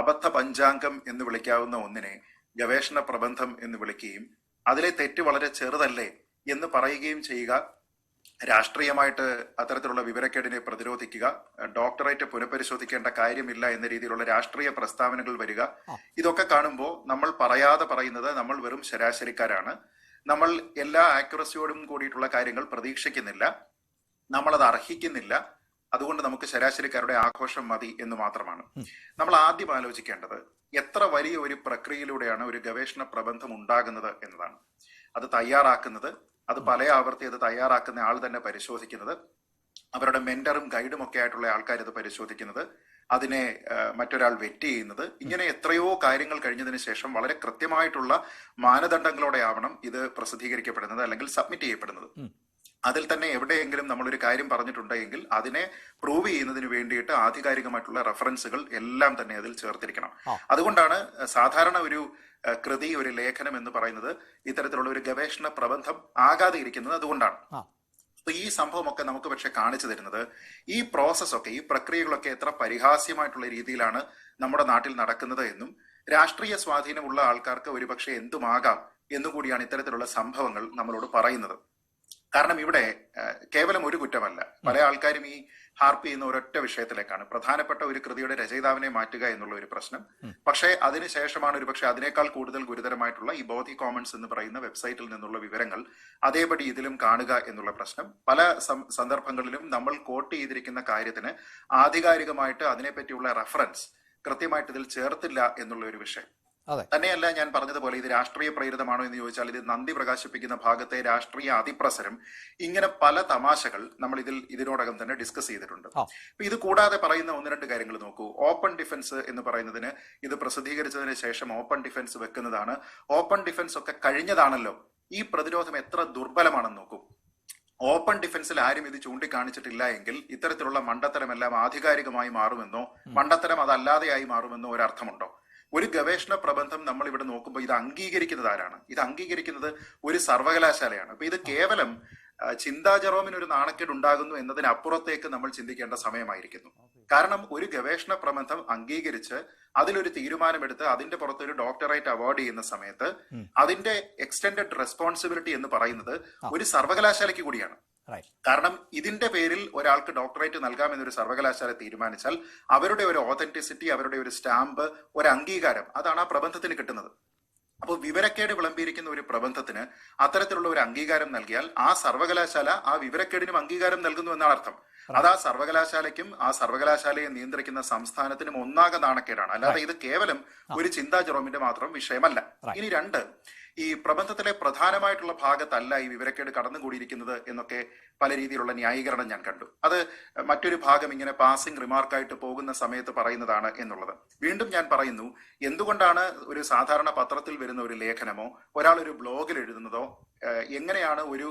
അബദ്ധ പഞ്ചാംഗം എന്ന് വിളിക്കാവുന്ന ഒന്നിനെ ഗവേഷണ പ്രബന്ധം എന്ന് വിളിക്കുകയും അതിലെ തെറ്റ് വളരെ ചെറുതല്ലേ എന്ന് പറയുകയും ചെയ്യുക, രാഷ്ട്രീയമായിട്ട് അത്തരത്തിലുള്ള വിവരക്കേടിനെ പ്രതിരോധിക്കുക, ഡോക്ടറേറ്റ് പുനഃപരിശോധിക്കേണ്ട കാര്യമില്ല എന്ന രീതിയിലുള്ള രാഷ്ട്രീയ പ്രസ്താവനകൾ വരിക, ഇതൊക്കെ കാണുമ്പോൾ നമ്മൾ പറയാതെ പറയുന്നത് നമ്മൾ വെറും ശരാശരിക്കാരാണ്, നമ്മൾ എല്ലാ ആക്യുറസിയോടും കൂടിയിട്ടുള്ള കാര്യങ്ങൾ പ്രതീക്ഷിക്കുന്നില്ല, നമ്മളത് അർഹിക്കുന്നില്ല, അതുകൊണ്ട് നമുക്ക് ശരാശരിക്കാരുടെ ആഘോഷം മതി എന്ന് മാത്രമാണ്. നമ്മൾ ആദ്യം ആലോചിക്കേണ്ടത് എത്ര വലിയ ഒരു പ്രക്രിയയിലൂടെയാണ് ഒരു ഗവേഷണ പ്രബന്ധം ഉണ്ടാകുന്നത് എന്നതാണ്. അത് തയ്യാറാക്കുന്നത്, അത് പല ആവർത്തി അത് തയ്യാറാക്കുന്ന ആൾ തന്നെ പരിശോധിക്കുന്നത്, അവരുടെ മെന്ററും ഗൈഡും ഒക്കെ ആയിട്ടുള്ള ആൾക്കാർ ഇത് പരിശോധിക്കുന്നത്, അതിനെ മറ്റൊരാൾ വെറ്റ് ചെയ്യുന്നത്, ഇങ്ങനെ എത്രയോ കാര്യങ്ങൾ കഴിഞ്ഞതിന് ശേഷം വളരെ കൃത്യമായിട്ടുള്ള മാനദണ്ഡങ്ങളോടെ ആവണം ഇത് പ്രസിദ്ധീകരിക്കപ്പെടുന്നത് അല്ലെങ്കിൽ സബ്മിറ്റ് ചെയ്യപ്പെടുന്നത്. അതിൽ തന്നെ എവിടെയെങ്കിലും നമ്മളൊരു കാര്യം പറഞ്ഞിട്ടുണ്ടെങ്കിൽ അതിനെ പ്രൂവ് ചെയ്യുന്നതിന് വേണ്ടിയിട്ട് ആധികാരികമായിട്ടുള്ള റെഫറൻസുകൾ എല്ലാം തന്നെ അതിൽ ചേർത്തിരിക്കണം. അതുകൊണ്ടാണ് സാധാരണ ഒരു കൃതി, ഒരു ലേഖനം എന്ന് പറയുന്നത് ഇത്തരത്തിലുള്ള ഒരു ഗവേഷണ പ്രബന്ധം ആകാതെ ഇരിക്കുന്നത് അതുകൊണ്ടാണ്. അപ്പൊ ഈ സംഭവമൊക്കെ നമുക്ക് പക്ഷെ കാണിച്ചു തരുന്നത് ഈ പ്രോസസ്സൊക്കെ, ഈ പ്രക്രിയകളൊക്കെ എത്ര പരിഹാസ്യമായിട്ടുള്ള രീതിയിലാണ് നമ്മുടെ നാട്ടിൽ നടക്കുന്നത് എന്നും രാഷ്ട്രീയ സ്വാധീനമുള്ള ആൾക്കാർക്ക് ഒരുപക്ഷെ എന്തുമാകാം എന്നുകൂടിയാണ് ഇത്തരത്തിലുള്ള സംഭവങ്ങൾ നമ്മളോട് പറയുന്നത്. കാരണം ഇവിടെ കേവലം ഒരു കുറ്റമല്ല, പല ആൾക്കാരും ഈ ഹാർപ്പ് ചെയ്യുന്ന ഒരൊറ്റ വിഷയത്തിലേക്കാണ്, പ്രധാനപ്പെട്ട ഒരു കൃതിയുടെ രചയിതാവിനെ മാറ്റുക എന്നുള്ള ഒരു പ്രശ്നം. പക്ഷേ അതിനുശേഷമാണ് ഒരുപക്ഷെ അതിനേക്കാൾ കൂടുതൽ ഗുരുതരമായിട്ടുള്ള ഈ ബോധി കോമൺസ് എന്ന് പറയുന്ന വെബ്സൈറ്റിൽ നിന്നുള്ള വിവരങ്ങൾ അതേപടി ഇതിലും കാണുക എന്നുള്ള പ്രശ്നം. പല സന്ദർഭങ്ങളിലും നമ്മൾ കോട്ട് ചെയ്തിരിക്കുന്ന കാര്യത്തിന് ആധികാരികമായിട്ട് അതിനെപ്പറ്റിയുള്ള റെഫറൻസ് കൃത്യമായിട്ട് ഇതിൽ ചേർത്തില്ല എന്നുള്ള ഒരു വിഷയം തന്നെയല്ല. ഞാൻ പറഞ്ഞതുപോലെ ഇത് രാഷ്ട്രീയ പ്രേരിതമാണോ എന്ന് ചോദിച്ചാൽ ഇത് നന്ദി പ്രകാശിപ്പിക്കുന്ന ഭാഗത്തെ രാഷ്ട്രീയ അതിപ്രസരം, ഇങ്ങനെ പല തമാശകൾ നമ്മൾ ഇതിനോടകം തന്നെ ഡിസ്കസ് ചെയ്തിട്ടുണ്ട്. ഇത് കൂടാതെ പറയുന്ന ഒന്ന് രണ്ട് കാര്യങ്ങൾ നോക്കൂ. ഓപ്പൺ ഡിഫൻസ് എന്ന് പറയുന്നതിന് ഇത് പ്രസിദ്ധീകരിച്ചതിന് ശേഷം ഓപ്പൺ ഡിഫൻസ് വെക്കുന്നതാണ്. ഓപ്പൺ ഡിഫൻസ് ഒക്കെ കഴിഞ്ഞതാണല്ലോ. ഈ പ്രതിരോധം എത്ര ദുർബലമാണെന്ന് നോക്കൂ. ഓപ്പൺ ഡിഫൻസിൽ ആരും ഇത് ചൂണ്ടിക്കാണിച്ചിട്ടില്ല എങ്കിൽ ഇത്തരത്തിലുള്ള മണ്ടത്തരമെല്ലാം ആധികാരികമായി മാറുമെന്നോ മണ്ടത്തരം അതല്ലാതെയായി മാറുമെന്നോ ഒരർത്ഥമുണ്ടോ? ഒരു ഗവേഷണ പ്രബന്ധം നമ്മൾ ഇവിടെ നോക്കുമ്പോൾ ഇത് അംഗീകരിക്കുന്നത് ആരാണ്? ഇത് അംഗീകരിക്കുന്നത് ഒരു സർവകലാശാലയാണ്. അപ്പൊ ഇത് കേവലം ചിന്താ ജെറോമിന് ഒരു നാണക്കേട് ഉണ്ടാകുന്നു എന്നതിനപ്പുറത്തേക്ക് നമ്മൾ ചിന്തിക്കേണ്ട സമയമായിരിക്കുന്നു. കാരണം ഒരു ഗവേഷണ പ്രബന്ധം അംഗീകരിച്ച് അതിലൊരു തീരുമാനമെടുത്ത് അതിന്റെ പുറത്തൊരു ഡോക്ടറേറ്റ് അവാർഡ് ചെയ്യുന്ന സമയത്ത് അതിന്റെ എക്സ്റ്റെൻഡഡ് റെസ്പോൺസിബിലിറ്റി എന്ന് പറയുന്നത് ഒരു സർവകലാശാലയ്ക്ക് കൂടിയാണ്. കാരണം ഇതിന്റെ പേരിൽ ഒരാൾക്ക് ഡോക്ടറേറ്റ് നൽകാമെന്നൊരു സർവകലാശാല തീരുമാനിച്ചാൽ അവരുടെ ഒരു ഓതന്റിസിറ്റി, അവരുടെ ഒരു സ്റ്റാമ്പ്, ഒരു അംഗീകാരം, അതാണ് ആ പ്രബന്ധത്തിന് കിട്ടുന്നത്. അപ്പോൾ വിവരക്കേട് വിളമ്പിയിരിക്കുന്ന ഒരു പ്രബന്ധത്തിന് അത്തരത്തിലുള്ള ഒരു അംഗീകാരം നൽകിയാൽ ആ സർവകലാശാല ആ വിവരക്കേടിനും അംഗീകാരം നൽകുന്നു എന്നാണ് അർത്ഥം. അത് ആ സർവകലാശാലയ്ക്കും ആ സർവകലാശാലയെ നിയന്ത്രിക്കുന്ന സംസ്ഥാനത്തിനും ഒന്നാകെ നാണക്കേടാണ്. അല്ലാതെ ഇത് കേവലം ഒരു ചിന്താ ജെറോമിന്റെ മാത്രം വിഷയമല്ല. ഇനി രണ്ട്, ഈ പ്രബന്ധത്തിലെ പ്രധാനമായിട്ടുള്ള ഭാഗത്തല്ല ഈ വിവരക്കേട് കടന്നുകൂടിയിരിക്കുന്നത് എന്നൊക്കെ പല രീതിയിലുള്ള ന്യായീകരണം ഞാൻ കണ്ടു. അത് മറ്റൊരു ഭാഗം ഇങ്ങനെ പാസിംഗ് റിമാർക്കായിട്ട് പോകുന്ന സമയത്ത് പറയുന്നതാണ് എന്നുള്ളത്. വീണ്ടും ഞാൻ പറയുന്നു, എന്തുകൊണ്ടാണ് ഒരു സാധാരണ പത്രത്തിൽ വരുന്ന ഒരു ലേഖനമോ ഒരാൾ ഒരു ബ്ലോഗിൽ എഴുതുന്നതോ എങ്ങനെയാണ് ഒരു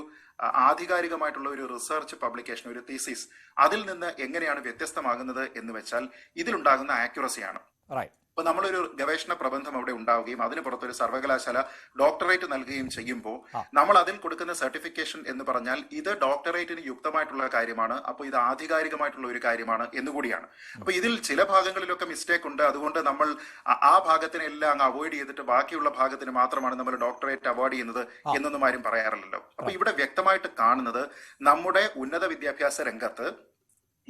ആധികാരികമായിട്ടുള്ള ഒരു റിസർച്ച് പബ്ലിക്കേഷൻ, ഒരു തീസിസ്, അതിൽ നിന്ന് എങ്ങനെയാണ് വ്യത്യസ്തമാകുന്നത് എന്ന് വെച്ചാൽ ഇതിലുണ്ടാകുന്ന ആക്യുറസിയാണ്. ഇപ്പൊ നമ്മളൊരു ഗവേഷണ പ്രബന്ധം അവിടെ ഉണ്ടാവുകയും അതിന് പുറത്തൊരു സർവകലാശാല ഡോക്ടറേറ്റ് നൽകുകയും ചെയ്യുമ്പോൾ നമ്മൾ അതിൽ കൊടുക്കുന്ന സർട്ടിഫിക്കേഷൻ എന്ന് പറഞ്ഞാൽ ഇത് ഡോക്ടറേറ്റിന് യുക്തമായിട്ടുള്ള കാര്യമാണ്, അപ്പോൾ ഇത് ആധികാരികമായിട്ടുള്ള ഒരു കാര്യമാണ് എന്നുകൂടിയാണ്. അപ്പൊ ഇതിൽ ചില ഭാഗങ്ങളിലൊക്കെ മിസ്റ്റേക്ക് ഉണ്ട്. അതുകൊണ്ട് നമ്മൾ ആ ഭാഗത്തിനെല്ലാം അങ്ങ് അവോയ്ഡ് ചെയ്തിട്ട് ബാക്കിയുള്ള ഭാഗത്തിന് മാത്രമാണ് നമ്മൾ ഡോക്ടറേറ്റ് അവാർഡ് ചെയ്യുന്നത് എന്നൊന്നും ആരും പറയാറില്ലല്ലോ. അപ്പൊ ഇവിടെ വ്യക്തമായിട്ട് കാണുന്നത് നമ്മുടെ ഉന്നത വിദ്യാഭ്യാസ രംഗത്ത്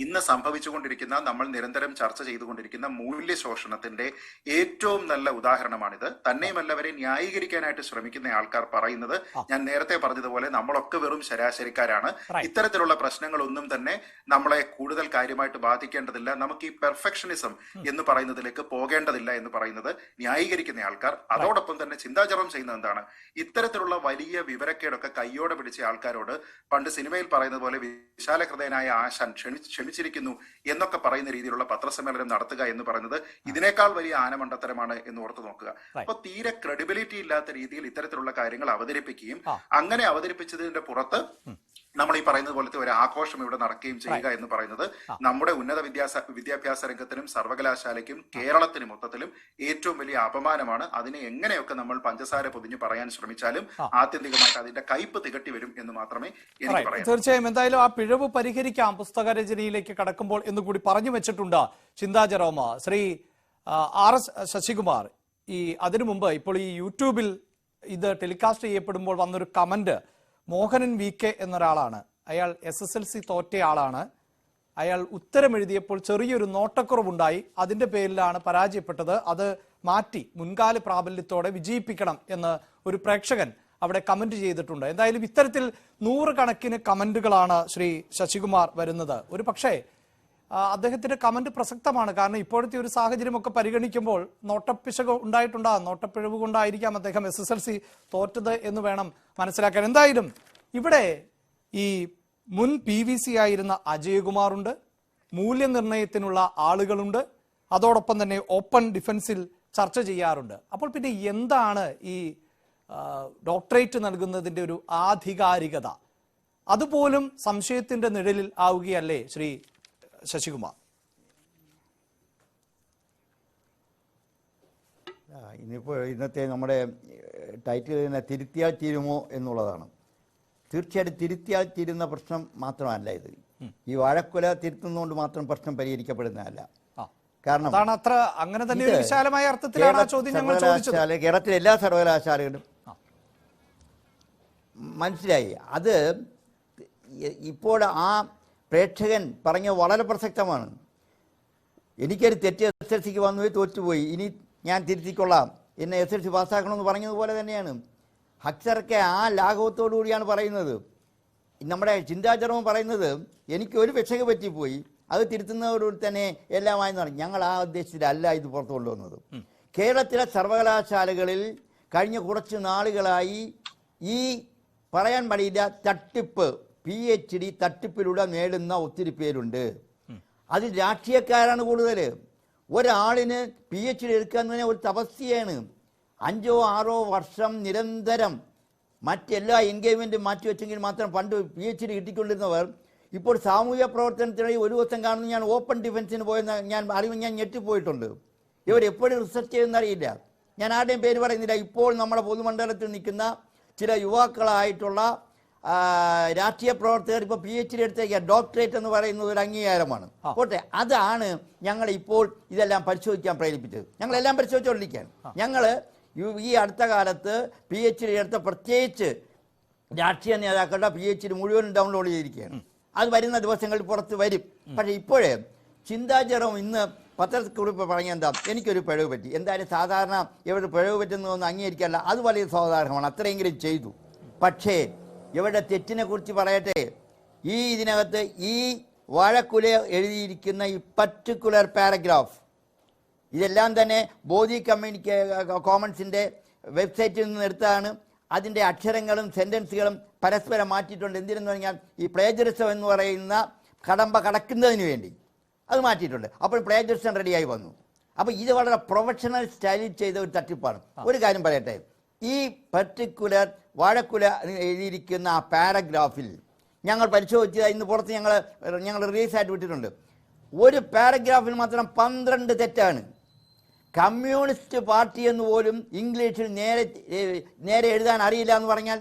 ഇന്ന് സംഭവിച്ചുകൊണ്ടിരിക്കുന്ന, നമ്മൾ നിരന്തരം ചർച്ച ചെയ്തുകൊണ്ടിരിക്കുന്ന മൂല്യശോഷണത്തിന്റെ ഏറ്റവും നല്ല ഉദാഹരണമാണിത്. തന്നെയുമല്ല, അവരെ ന്യായീകരിക്കാനായിട്ട് ശ്രമിക്കുന്ന ആൾക്കാർ പറയുന്നത്, ഞാൻ നേരത്തെ പറഞ്ഞതുപോലെ നമ്മളൊക്കെ വെറും ശരാശരിക്കാരാണ്, ഇത്തരത്തിലുള്ള പ്രശ്നങ്ങളൊന്നും തന്നെ നമ്മളെ കൂടുതൽ കാര്യമായിട്ട് ബാധിക്കേണ്ടതില്ല, നമുക്ക് ഈ പെർഫെക്ഷനിസം എന്ന് പറയുന്നതിലേക്ക് പോകേണ്ടതില്ല എന്ന് പറയുന്നത് ന്യായീകരിക്കുന്ന ആൾക്കാർ. അതോടൊപ്പം തന്നെ ചിന്താചരണം ചെയ്യുന്നത് എന്താണ്? ഇത്തരത്തിലുള്ള വലിയ വിവരക്കേടൊക്കെ കയ്യോടെ പിടിച്ച ആൾക്കാരോട് പണ്ട് സിനിമയിൽ പറയുന്നത് പോലെ വിശാല ഹൃദയനായ ആശാൻ ക്ഷമിച്ചിരിക്കുന്നു എന്നൊക്കെ പറയുന്ന രീതിയിലുള്ള പത്രസമ്മേളനം നടത്തുക എന്ന് പറയുന്നത് ഇതിനേക്കാൾ വലിയ ആനമണ്ടത്തരമാണ് എന്ന് ഓർത്ത് നോക്കുക. അപ്പൊ തീരെ ക്രെഡിബിലിറ്റി ഇല്ലാത്ത രീതിയിൽ ഇത്തരത്തിലുള്ള കാര്യങ്ങൾ അവതരിപ്പിക്കുകയും അങ്ങനെ അവതരിപ്പിച്ചതിന്റെ പുറത്ത് നമ്മൾ ഈ പറയുന്നത് പോലത്തെ ഒരു ആഘോഷം ഇവിടെ നടക്കുകയും ചെയ്യുക എന്ന് പറയുന്നത് നമ്മുടെ ഉന്നത വിദ്യാഭ്യാസ രംഗത്തിനും സർവകലാശാലയ്ക്കും കേരളത്തിന് മൊത്തത്തിലും ഏറ്റവും വലിയ അപമാനമാണ്. അതിനെ എങ്ങനെയൊക്കെ നമ്മൾ പഞ്ചസാര പൊതിഞ്ഞ് പറയാൻ ശ്രമിച്ചാലും ആത്യന്തികമായിട്ട് അതിന്റെ കയ്പ് തികട്ടി വരും എന്ന് മാത്രമേ എനിക്ക് പറയാം. തീർച്ചയായും എന്തായാലും ആ പിഴവ് പരിഹരിക്കാം പുസ്തക രചനയിലേക്ക് കടക്കുമ്പോൾ എന്ന് കൂടി പറഞ്ഞു വെച്ചിട്ടുണ്ട് ചിന്താ ജെറോം. ശ്രീ RS ശശികുമാർ, ഈ അതിനു മുമ്പ് ഇപ്പോൾ ഈ യൂട്യൂബിൽ ഇത് ടെലികാസ്റ്റ് ചെയ്യപ്പെടുമ്പോൾ വന്നൊരു കമന്റ്, മോഹനൻ VK എന്നൊരാളാണ്, അയാൾ SSLC തോറ്റ ആളാണ്, അയാൾ ഉത്തരം എഴുതിയപ്പോൾ ചെറിയൊരു നോട്ടക്കുറവുണ്ടായി, അതിന്റെ പേരിലാണ് പരാജയപ്പെട്ടത്, അത് മാറ്റി മുൻകാല പ്രാബല്യത്തോടെ വിജയിപ്പിക്കണം എന്ന് ഒരു പ്രേക്ഷകൻ അവിടെ കമന്റ് ചെയ്തിട്ടുണ്ട്. എന്തായാലും ഇത്തരത്തിൽ 100 കണക്കിന് കമന്റുകളാണ് ശ്രീ ശശികുമാർ വരുന്നത്. ഒരു പക്ഷേ അദ്ദേഹത്തിന്റെ കമന്റ് പ്രസക്തമാണ്. കാരണം ഇപ്പോഴത്തെ ഒരു സാഹചര്യമൊക്കെ പരിഗണിക്കുമ്പോൾ നോട്ടപ്പിശക് ഉണ്ടായിട്ടുണ്ടാകും, നോട്ടപ്പിഴവ് കൊണ്ടായിരിക്കാം അദ്ദേഹം SSLC തോറ്റത് എന്ന് വേണം മനസ്സിലാക്കാൻ. എന്തായാലും ഇവിടെ ഈ മുൻ PVC ആയിരുന്ന അജയകുമാറുണ്ട്, മൂല്യനിർണ്ണയത്തിനുള്ള ആളുകളുണ്ട്, അതോടൊപ്പം തന്നെ ഓപ്പൺ ഡിഫൻസിൽ ചർച്ച ചെയ്യാറുണ്ട്. അപ്പോൾ പിന്നെ എന്താണ് ഈ ഡോക്ടറേറ്റ് നൽകുന്നതിന്റെ ഒരു ആധികാരികത? അതുപോലും സംശയത്തിന്റെ നിഴലിൽ ആവുകയല്ലേ ശ്രീ ശശികുമാർ? ഇന്നിപ്പോൾ ഇന്നത്തെ നമ്മുടെ ടൈറ്റിൽ തന്നെ തിരുത്തിയാൽ തീരുമോ എന്നുള്ളതാണ്. തീർച്ചയായിട്ടും തിരുത്തിയാൽ തീരുന്ന പ്രശ്നം മാത്രമല്ല ഇത്. ഈ വാഴക്കുല തിരുത്തുന്നതുകൊണ്ട് മാത്രം പ്രശ്നം പരിഹരിക്കപ്പെടുന്നതല്ല. കാരണം അത്ര അങ്ങനെ തന്നെ ഒരു വിശാലമായ അർത്ഥത്തിലാണ് ആ ചോദ്യം ഞങ്ങൾ ചോദിച്ചത്. കേരളത്തിലെ എല്ലാ സർവകലാശാലകളും മനസ്സിലായി. അത് ഇപ്പോൾ ആ പ്രേക്ഷകൻ പറഞ്ഞ വളരെ പ്രസക്തമാണ്. എനിക്കൊരു തെറ്റ് SSLCക്ക് വന്നുപോയി, തോറ്റുപോയി, ഇനി ഞാൻ തിരുത്തിക്കൊള്ളാം, എന്നെ SSLC പാസ്സാക്കണമെന്ന് പറഞ്ഞതുപോലെ തന്നെയാണ് ഹക്സറൊക്കെ ആ ലാഘവത്തോടു കൂടിയാണ് പറയുന്നത്. നമ്മുടെ ചിന്താചരവും പറയുന്നത് എനിക്ക് ഒരു പെശക് പറ്റിപ്പോയി, അത് തിരുത്തുന്നതോടുകൂടി തന്നെ എല്ലാമായെന്ന് പറഞ്ഞു. ഞങ്ങൾ ആ ഉദ്ദേശത്തിലല്ല ഇത് പുറത്തു കൊണ്ടുവന്നത്. കേരളത്തിലെ സർവകലാശാലകളിൽ കഴിഞ്ഞ കുറച്ച് നാളുകളായി ഈ പറയാൻ മടിയില്ല തട്ടിപ്പ്, PhD തട്ടിപ്പിലൂടെ നേടുന്ന ഒത്തിരി പേരുണ്ട്. അതിൽ രാഷ്ട്രീയക്കാരാണ് കൂടുതൽ. ഒരാളിന് PhD എടുക്കുക എന്ന് പറഞ്ഞാൽ ഒരു തപസ്യയാണ്. 5 or 6 വർഷം നിരന്തരം മറ്റെല്ലാ എൻഗേജ്മെൻറ്റും മാറ്റിവെച്ചെങ്കിൽ മാത്രം പണ്ട് PhD കിട്ടിക്കൊണ്ടിരുന്നവർ ഇപ്പോൾ സാമൂഹ്യ പ്രവർത്തനത്തിനായി ഒരു ദിവസം കാണുന്ന ഞാൻ ഓപ്പൺ ഡിഫൻസിന് പോയെന്ന് ഞാൻ ഞെട്ടിപ്പോയിട്ടുണ്ട്. ഇവർ എപ്പോഴും റിസർച്ച് ചെയ്യുന്നറിയില്ല. ഞാൻ ആരുടെയും പേര് പറയുന്നില്ല. ഇപ്പോൾ നമ്മുടെ പൊതുമണ്ഡലത്തിൽ നിൽക്കുന്ന ചില യുവാക്കളായിട്ടുള്ള രാഷ്ട്രീയ പ്രവർത്തകർ ഇപ്പോൾ PhD എടുത്തേക്കുക. ഡോക്ടറേറ്റ് എന്ന് പറയുന്നത് ഒരു അംഗീകാരമാണ്. പോട്ടെ, അതാണ് ഞങ്ങൾ ഇപ്പോൾ ഇതെല്ലാം പരിശോധിക്കാൻ പ്രേരിപ്പിച്ചത്. ഞങ്ങളെല്ലാം പരിശോധിച്ചുകൊണ്ടിരിക്കുകയാണ്. ഞങ്ങൾ ഈ അടുത്ത കാലത്ത് PhD എടുത്ത പ്രത്യേകിച്ച് രാഷ്ട്രീയ നേതാക്കളുടെ PhD മുഴുവനും ഡൗൺലോഡ് ചെയ്തിരിക്കുകയാണ്. അത് വരുന്ന ദിവസങ്ങളിൽ പുറത്ത് വരും. പക്ഷേ ഇപ്പോഴേ ചിന്താചരം ഇന്ന് പത്രക്കുറിപ്പ് പറഞ്ഞ എന്താ, എനിക്കൊരു പിഴവ് പറ്റി, എന്തായാലും സാധാരണ ഇവരുടെ പിഴവ് പറ്റുന്നതൊന്നും അംഗീകരിക്കാറില്ല, അത് വലിയ സ്വാധാരണമാണ്, അത്രയെങ്കിലും ചെയ്തു. പക്ഷേ ഇവരുടെ തെറ്റിനെ കുറിച്ച് പറയട്ടെ. ഇതിനകത്ത് ഈ വാഴക്കുല എഴുതിയിരിക്കുന്ന ഈ പർട്ടിക്കുലർ പാരഗ്രാഫ് ഇതെല്ലാം തന്നെ ബോധി കോമൺസിൻ്റെ വെബ്സൈറ്റിൽ നിന്ന് എടുത്താണ്. അതിൻ്റെ അക്ഷരങ്ങളും സെൻറ്റൻസുകളും പരസ്പരം മാറ്റിയിട്ടുണ്ട്. എന്തിനെന്ന് പറഞ്ഞാൽ ഈ പ്ലേജറിസം എന്ന് പറയുന്ന കടമ്പ കടക്കുന്നതിന് വേണ്ടി അത് മാറ്റിയിട്ടുണ്ട്. അപ്പോൾ പ്ലേജറിസം റെഡിയായി വന്നു. അപ്പോൾ ഇത് വളരെ പ്രൊഫഷണൽ സ്റ്റൈലിൽ ചെയ്ത ഒരു തട്ടിപ്പാണ്. ഒരു കാര്യം പറയട്ടെ, ഈ പർട്ടിക്കുലർ വാഴക്കുല എഴുതിയിരിക്കുന്ന ആ പാരഗ്രാഫിൽ ഞങ്ങൾ പരിശോധിച്ചത് ഇന്ന് പുറത്ത് ഞങ്ങൾ റിലീസായിട്ട് വിട്ടിട്ടുണ്ട്. ഒരു പാരഗ്രാഫിൽ മാത്രം 12 തെറ്റാണ്. കമ്മ്യൂണിസ്റ്റ് പാർട്ടി എന്ന് പോലും ഇംഗ്ലീഷിൽ നേരെ എഴുതാൻ അറിയില്ല എന്ന് പറഞ്ഞാൽ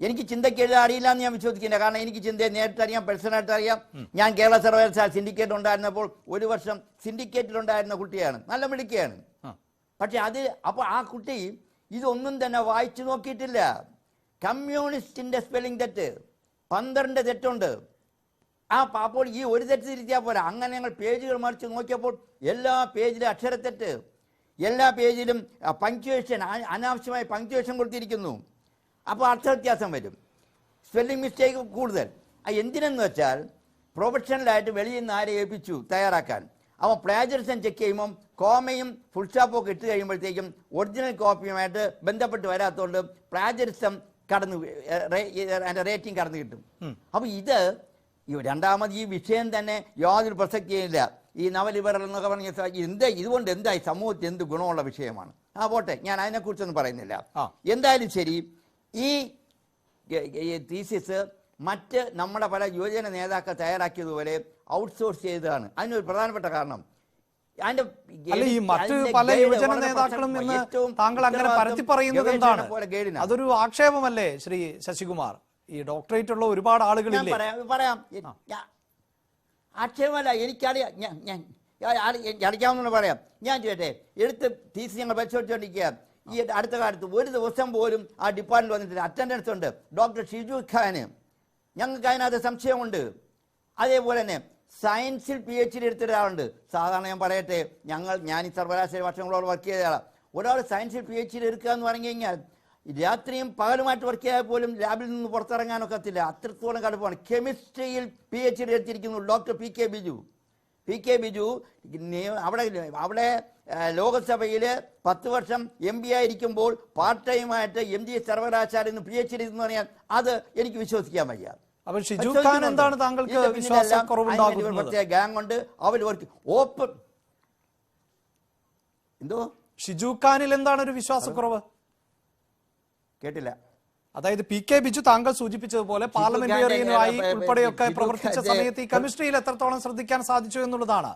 എനിക്ക് ചിന്തയ്ക്ക് എഴുതാൻ അറിയില്ല എന്ന് ഞാൻ വിശ്വസിക്കില്ല. കാരണം എനിക്ക് ചിന്തയെ നേരിട്ട് അറിയാം, പേഴ്സണലായിട്ട് അറിയാം. ഞാൻ കേരള സർവകലാശാല സിൻഡിക്കേറ്റ് ഉണ്ടായിരുന്നപ്പോൾ ഒരു വർഷം സിൻഡിക്കേറ്റിലുണ്ടായിരുന്ന കുട്ടിയാണ്, നല്ല മിടുക്കിയാണ്. പക്ഷെ അപ്പോൾ ആ കുട്ടി ഇതൊന്നും തന്നെ വായിച്ചു നോക്കിയിട്ടില്ല. കമ്മ്യൂണിസ്റ്റിന്റെ സ്പെല്ലിംഗ് തെറ്റ് 12 തെറ്റുണ്ട്. അപ്പോൾ ഈ ഒരു തെറ്റ് തിരിച്ചാൽ പോരാ. അങ്ങനെ ഞങ്ങൾ പേജുകൾ മറിച്ച് നോക്കിയപ്പോൾ എല്ലാ പേജിലും അക്ഷരത്തെറ്റ്, എല്ലാ പേജിലും പങ്ക്ച്വേഷൻ, അനാവശ്യമായ പങ്ക്ച്വേഷൻ കൊടുത്തിരിക്കുന്നു. അപ്പോൾ അർത്ഥവ്യത്യാസം വരും, സ്പെല്ലിംഗ് മിസ്റ്റേക്ക് കൂടുതൽ. എന്തിനെന്ന് വെച്ചാൽ പ്രൊഫഷണലായിട്ട് വെളിയിൽ നിന്ന് ആരെ ഏൽപ്പിച്ചു തയ്യാറാക്കാൻ. അപ്പോൾ പ്ലാജറിസം ചെക്ക് ചെയ്യുമ്പം കോമയും ഫുൾ സ്റ്റോപ്പും ഒക്കെ ഇട്ട് കഴിയുമ്പോഴത്തേക്കും ഒറിജിനൽ കോപ്പിയുമായിട്ട് ബന്ധപ്പെട്ട് വരാത്തതുകൊണ്ട് പ്ലാജറിസം അതിൻ്റെ റേറ്റിംഗ് കടന്നു കിട്ടും. അപ്പോൾ രണ്ടാമത് ഈ വിഷയം തന്നെ യാതൊരു പ്രസക്തിയില്ല. ഈ നവലിബറൽ എന്നൊക്കെ പറഞ്ഞ ഇതുകൊണ്ട് എന്തായി സമൂഹത്തിൽ എന്ത് ഗുണമുള്ള വിഷയമാണ്. പോട്ടെ, ഞാൻ അതിനെക്കുറിച്ചൊന്നും പറയുന്നില്ല. എന്തായാലും ശരി, ഈ തീസിസ് മറ്റ് നമ്മുടെ പല യുവജന നേതാക്കൾ തയ്യാറാക്കിയതുപോലെ ഔട്ട്സോഴ്സ് ചെയ്തതാണ്. അതിനൊരു പ്രധാനപ്പെട്ട കാരണം മറ്റ് പല യുവജന നേതാക്കളും ഇന്ന് താങ്കൾ അങ്ങനെ പരത്തി പറയുന്നത് എന്താണ്? അതൊരു ആക്ഷേപമല്ലേ ശ്രീ ശശികുമാർ? ഈ ഡോക്ടറേറ്റ് ഉള്ള ഒരുപാട് ആളുകളില്ലേ? പറയാം, ആക്ഷേപമല്ല, എനിക്കറിയാം, ഞാൻ അറിയാവുന്ന പറയാം. ഞാൻ ചോദിട്ടെ, എടുത്ത് തീസ് ഞങ്ങൾ പരിശോധിച്ചുകൊണ്ടിരിക്കുക. ഈ അടുത്ത കാലത്ത് ഒരു ദിവസം പോലും ആ ഡിപ്പാർട്ട്മെന്റ് വന്നിട്ട് അറ്റൻഡൻസ് ഉണ്ട്. ഡോക്ടർ ഷിജു ഖാന്, ഞങ്ങൾക്ക് അതിനകത്ത് സംശയമുണ്ട്. അതേപോലെ തന്നെ സയൻസിൽ PhD എടുത്ത ഒരാളുണ്ട്. സാധാരണ ഞാൻ പറയട്ടെ, ഞാൻ ഈ സർവകലാശാല വർഷങ്ങളോട് വർക്ക് ചെയ്ത ആളാണ്. ഒരാൾ സയൻസിൽ PhD എടുക്കുക എന്ന് പറഞ്ഞു കഴിഞ്ഞാൽ രാത്രിയും പകലുമായിട്ട് വർക്ക് ചെയ്താൽ പോലും ലാബിൽ നിന്ന് പുറത്തിറങ്ങാനൊക്കത്തില്ല. അത്രത്തോളം കടുപ്പമാണ്. കെമിസ്ട്രിയിൽ PhD എടുത്തിരിക്കുന്നു ഡോക്ടർ പി കെ ബിജു. അവിടെ ലോകസഭയിൽ 10 വർഷം MB ആയിരിക്കുമ്പോൾ പാർട്ട് ടൈമായിട്ട് MG സർവകലാശാലയിൽ നിന്ന് PhD എന്ന് പറഞ്ഞാൽ അത് എനിക്ക് വിശ്വസിക്കാൻ വയ്യ. അപ്പോൾ ഷിജു ഖാൻ എന്താണ് താങ്കൾക്ക് വിശ്വാസക്കുറവുണ്ടാകുന്നത്? പ്രത്യേക ഗാങ് ഉണ്ട്, അവർ വർക്ക് ഓപ്പൺ. എന്തോ ഷിജു ഖാനിൽ എന്താണ് ഒരു വിശ്വാസക്കുറവ്? കേട്ടില്ല. അതായത് പി കെ ബിജു താങ്കൾ സൂചിപ്പിച്ചതുപോലെ പാർലമെന്റേറിയനായി ഉൾപ്പെടെയൊക്കെ പ്രവർത്തിച്ച സമയത്ത് ഈ കെമിസ്ട്രിയിൽ എത്രത്തോളം ശ്രദ്ധിക്കാൻ സാധിച്ചു എന്നുള്ളതാണ്.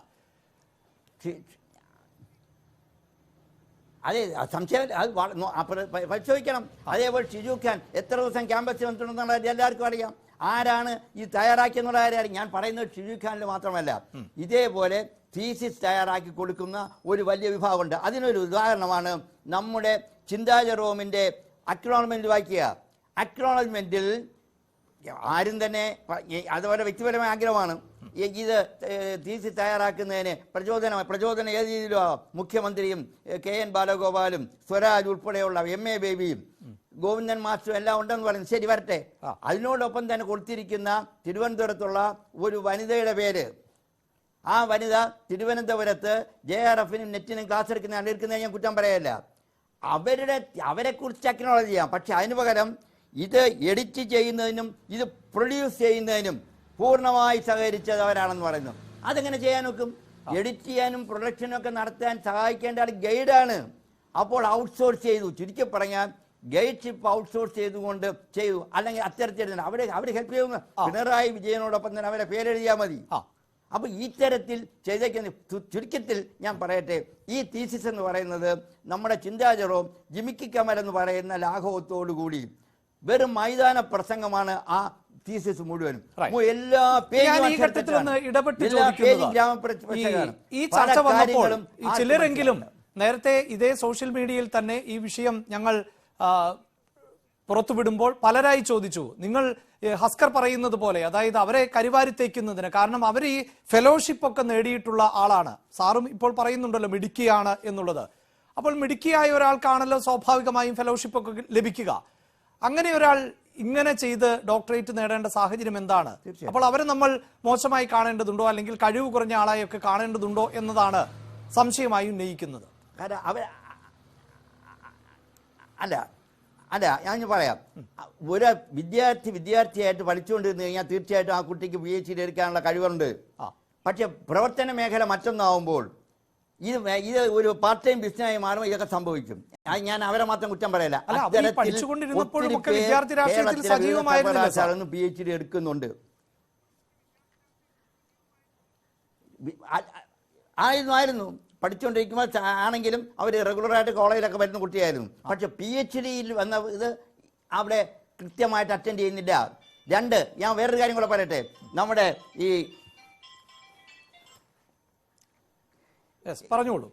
അതെ, സംശയം പരിശോധിക്കണം. അതേപോലെ ഷിജു ഖാൻ എത്ര ദിവസം ക്യാമ്പസിൽ വന്നിട്ടുണ്ടെന്നുള്ള എല്ലാവർക്കും അറിയാം. ആരാണ് ഈ തയ്യാറാക്കിയെന്നുള്ള കാര്യം ഞാൻ പറയുന്നത് ഷിജു ഖാനിൽ മാത്രമല്ല, ഇതേപോലെ തീസിസ് തയ്യാറാക്കി കൊടുക്കുന്ന ഒരു വലിയ വിഭാഗമുണ്ട്. അതിനൊരു ഉദാഹരണമാണ് നമ്മുടെ ചിന്താ ജെറോമിന്റെ അക്നോളജ്മെന്റ് വായിക്കുക. അക്നോളജ്മെന്റിൽ ആരും തന്നെ അതുപോലെ വ്യക്തിപരമായ ആഗ്രഹമാണ് ഇത് തീസിസ് തയ്യാറാക്കുന്നതിന് പ്രചോദനം ഏത് രീതിയിലോ മുഖ്യമന്ത്രിയും KN ബാലഗോപാലും സ്വരാജ് ഉൾപ്പെടെയുള്ള MA ബേബിയും ഗോവിന്ദൻ മാസ്റ്ററും എല്ലാം ഉണ്ടെന്ന് പറയുന്നത് ശരി വരട്ടെ. അതിനോടൊപ്പം തന്നെ കൊടുത്തിരിക്കുന്ന തിരുവനന്തപുരത്തുള്ള ഒരു വനിതയുടെ പേര്, ആ വനിത തിരുവനന്തപുരത്ത് JRFനും നെറ്റിനും ക്ലാസ് എടുക്കുന്നതിന് ഞാൻ കുറ്റം പറയല്ല. അവരെ കുറിച്ച് അക്നോളജ് ചെയ്യാം. പക്ഷെ അതിനു പകരം ഇത് എഡിറ്റ് ചെയ്യുന്നതിനും ഇത് പ്രൊഡ്യൂസ് ചെയ്യുന്നതിനും പൂർണ്ണമായി സഹകരിച്ചത് അവരാണെന്ന് പറയുന്നു. അതെങ്ങനെ ചെയ്യാൻ നോക്കും? എഡിറ്റ് ചെയ്യാനും പ്രൊഡക്ഷനും ഒക്കെ നടത്താൻ സഹായിക്കേണ്ട ആൾ ഗൈഡാണ്. അപ്പോൾ ഔട്ട്സോഴ്സ് ചെയ്തു. ചുരുക്കി പറഞ്ഞാൽ ഗൈഡ്ഷിപ്പ് ഔട്ട്സോഴ്സ് ചെയ്തുകൊണ്ട് ചെയ്തു. അല്ലെങ്കിൽ അത്തരത്തിൽ അവരെ ഹെൽപ്പ് ചെയ്യുന്ന പിണറായി വിജയനോടൊപ്പം തന്നെ അവരെ പേരെഴുതിയാൽ മതി. അപ്പൊ ഈ തരത്തിൽ ചെയ്തേക്കുന്ന ചുരുക്കത്തിൽ ഞാൻ പറയട്ടെ, ഈ തീസിസ് എന്ന് പറയുന്നത് നമ്മുടെ ചിന്താ ജെറോം ജിമിക്കി കമൽ എന്ന് പറയുന്ന ലാഘവത്തോടുകൂടി വെറും മൈതാന പ്രസംഗമാണ് ആ തീസിസ് മുഴുവനും. എല്ലാ ഈ ചർച്ച വന്നപ്പോൾ ചിലരെങ്കിലും നേരത്തെ ഇതേ സോഷ്യൽ മീഡിയയിൽ തന്നെ ഈ വിഷയം ഞങ്ങൾ പുറത്തുവിടുമ്പോൾ പലരായി ചോദിച്ചു, നിങ്ങൾ ഹസ്കർ പറയുന്നത് പോലെ, അതായത് അവരെ കരിവാരിത്തേക്കുന്നതിന്, കാരണം അവർ ഈ ഫെലോഷിപ്പ് ഒക്കെ നേടിയിട്ടുള്ള ആളാണ്. സാറും ഇപ്പോൾ പറയുന്നുണ്ടല്ലോ മിടുക്കിയാണ് എന്നുള്ളത്. അപ്പോൾ മിടുക്കിയായ ഒരാൾക്കാണല്ലോ സ്വാഭാവികമായും ഫെലോഷിപ്പ് ഒക്കെ ലഭിക്കുക. അങ്ങനെ ഒരാൾ ഇങ്ങനെ ചെയ്ത് ഡോക്ടറേറ്റ് നേടേണ്ട സാഹചര്യം എന്താണ്? അപ്പോൾ അവരെ നമ്മൾ മോശമായി കാണേണ്ടതുണ്ടോ, അല്ലെങ്കിൽ കഴിവ് കുറഞ്ഞ ആളായൊക്കെ കാണേണ്ടതുണ്ടോ എന്നതാണ് സംശയമായി ഉന്നയിക്കുന്നത്. അല്ല ഞാൻ പറയാം, ഒരു വിദ്യാർത്ഥിയായിട്ട് പഠിച്ചുകൊണ്ടിരുന്നു കഴിഞ്ഞാൽ തീർച്ചയായിട്ടും ആ കുട്ടിക്ക് PhD എടുക്കാനുള്ള കഴിവുണ്ട്. പക്ഷെ പ്രവർത്തന മേഖല മറ്റൊന്നാവുമ്പോൾ ഇത് ഒരു പാർട്ട് ടൈം ബിസിനസ്സായി മാറുമ്പോൾ ഇതൊക്കെ സംഭവിക്കും. ഞാൻ അവരെ മാത്രം കുറ്റം പറയല്ല. PhD എടുക്കുന്നുണ്ട്. ആയിരുന്നു പഠിച്ചുകൊണ്ടിരിക്കുമ്പോൾ ആണെങ്കിലും അവർ റെഗുലറായിട്ട് കോളേജിലൊക്കെ വരുന്ന കുട്ടിയായിരുന്നു. പക്ഷെ PhDയിൽ വന്ന ഇത് അവിടെ കൃത്യമായിട്ട് അറ്റൻഡ് ചെയ്യുന്നില്ല. 2, ഞാൻ വേറൊരു കാര്യം കൂടെ പറയട്ടെ. നമ്മുടെ ഈ പറഞ്ഞോളൂ,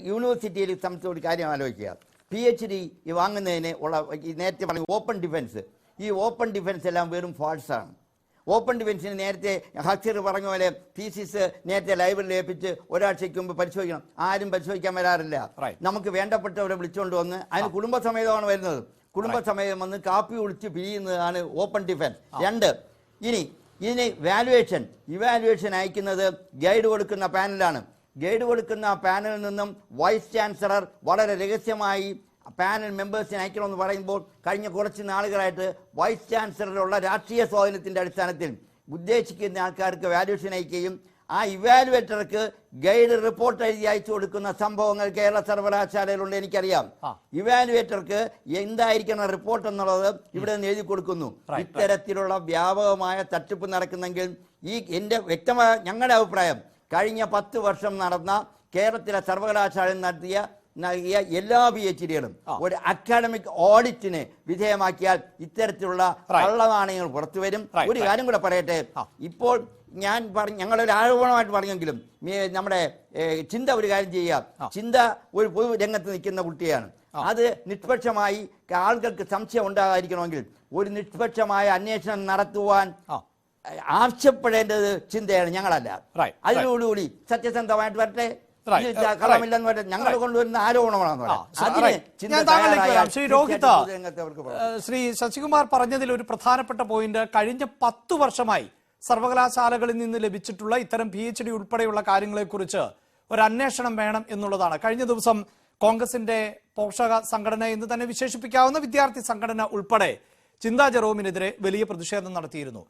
യൂണിവേഴ്സിറ്റിയിൽ സംബന്ധിച്ച ഒരു കാര്യം ആലോചിക്കുക. PhD വാങ്ങുന്നതിന് ഉള്ള നേരത്തെ പറഞ്ഞ ഓപ്പൺ ഡിഫൻസ്, ഈ ഓപ്പൺ ഡിഫൻസ് എല്ലാം വെറും ഫാൾസാണ്. ഓപ്പൺ ഡിഫൻസിന് നേരത്തെ ഹസീർ പറഞ്ഞ പോലെ തീസിസ് നേരത്തെ ലൈബ്രറിയിൽ ഏൽപ്പിച്ച് ഒരാഴ്ചയ്ക്ക് മുമ്പ് പരിശോധിക്കണം. ആരും പരിശോധിക്കാൻ വരാറില്ല. നമുക്ക് വേണ്ടപ്പെട്ടവരെ വിളിച്ചുകൊണ്ട് വന്ന് അതിന് കുടുംബസമേതമാണ് വരുന്നത്. കുടുംബസമേതം വന്ന് കാപ്പി കുടിച്ച് പിരിയുന്നതാണ് ഓപ്പൺ ഡിഫൻസ്. 2, ഇതിന് ഇവാലുവേഷൻ അയക്കുന്നത് ഗൈഡ് കൊടുക്കുന്ന പാനലാണ്. ഗൈഡ് കൊടുക്കുന്ന പാനലിൽ നിന്നും വൈസ് ചാൻസലർ വളരെ രഹസ്യമായി പാനൽ മെമ്പേഴ്സിനെ അയക്കണമെന്ന് പറയുമ്പോൾ കഴിഞ്ഞ കുറച്ച് നാളുകളായിട്ട് വൈസ് ചാൻസലറുള്ള രാഷ്ട്രീയ സ്വാധീനത്തിന്റെ അടിസ്ഥാനത്തിൽ ഉദ്ദേശിക്കുന്ന ആൾക്കാർക്ക് വാല്യൂഷൻ അയക്കുകയും ആ ഇവാലുവേറ്റർക്ക് ഗൈഡ് റിപ്പോർട്ട് എഴുതി അയച്ചു കൊടുക്കുന്ന സംഭവങ്ങൾ കേരള സർവകലാശാലയിലുണ്ട്. എനിക്കറിയാം. ഇവാലുവേറ്റർക്ക് എന്തായിരിക്കണം റിപ്പോർട്ട് എന്നുള്ളത് ഇവിടെ നിന്ന് എഴുതി കൊടുക്കുന്നു. ഇത്തരത്തിലുള്ള വ്യാപകമായ തട്ടിപ്പ് നടക്കുന്നെങ്കിൽ എന്റെ വ്യക്തമായ ഞങ്ങളുടെ അഭിപ്രായം, കഴിഞ്ഞ 10 വർഷം നടന്ന കേരളത്തിലെ സർവകലാശാലയിൽ നൽകിയ എല്ലാ PhDകളും ഒരു അക്കാഡമിക് ഓഡിറ്റിന് വിധേയമാക്കിയാൽ ഇത്തരത്തിലുള്ള കള്ളനാണയങ്ങൾ പുറത്തു വരും. ഒരു കാര്യം കൂടെ പറയട്ടെ, ഇപ്പോൾ ഞാൻ ഞങ്ങളൊരു ആരോപണമായിട്ട് പറഞ്ഞെങ്കിലും നമ്മുടെ ചിന്ത ഒരു കാര്യം ചെയ്യുക. ചിന്ത ഒരു പൊതു രംഗത്ത് നിൽക്കുന്ന കുട്ടിയാണ്. അത് നിഷ്പക്ഷമായി ആളുകൾക്ക് സംശയം ഉണ്ടാകാതിരിക്കണമെങ്കിൽ ഒരു നിഷ്പക്ഷമായ അന്വേഷണം നടത്തുവാൻ ആവശ്യപ്പെടേണ്ടത് ചിന്തയാണ്, ഞങ്ങളല്ല. അതിനോടുകൂടി സത്യസന്ധമായിട്ട് വരട്ടെ. കള്ളമില്ലെന്ന് പറഞ്ഞാൽ ഞങ്ങൾ കൊണ്ടുവരുന്ന ആരോപണമാണെന്ന് ശ്രീ രോഹിത്, ശ്രീ ശശികുമാർ പറഞ്ഞതിൽ ഒരു പ്രധാനപ്പെട്ട പോയിന്റ്, കഴിഞ്ഞ 10 വർഷമായി സർവകലാശാലകളിൽ നിന്ന് ലഭിച്ചിട്ടുള്ള ഇത്തരം PhD ഉൾപ്പെടെയുള്ള കാര്യങ്ങളെക്കുറിച്ച് ഒരു അന്വേഷണം വേണം എന്നുള്ളതാണ്. കഴിഞ്ഞ ദിവസം കോൺഗ്രസിന്റെ പോഷക സംഘടന എന്ന് തന്നെ വിശേഷിപ്പിക്കാവുന്ന വിദ്യാർത്ഥി സംഘടന ഉൾപ്പെടെ ചിന്താ ജെറോമിനെതിരെ വലിയ പ്രതിഷേധം നടത്തിയിരുന്നു.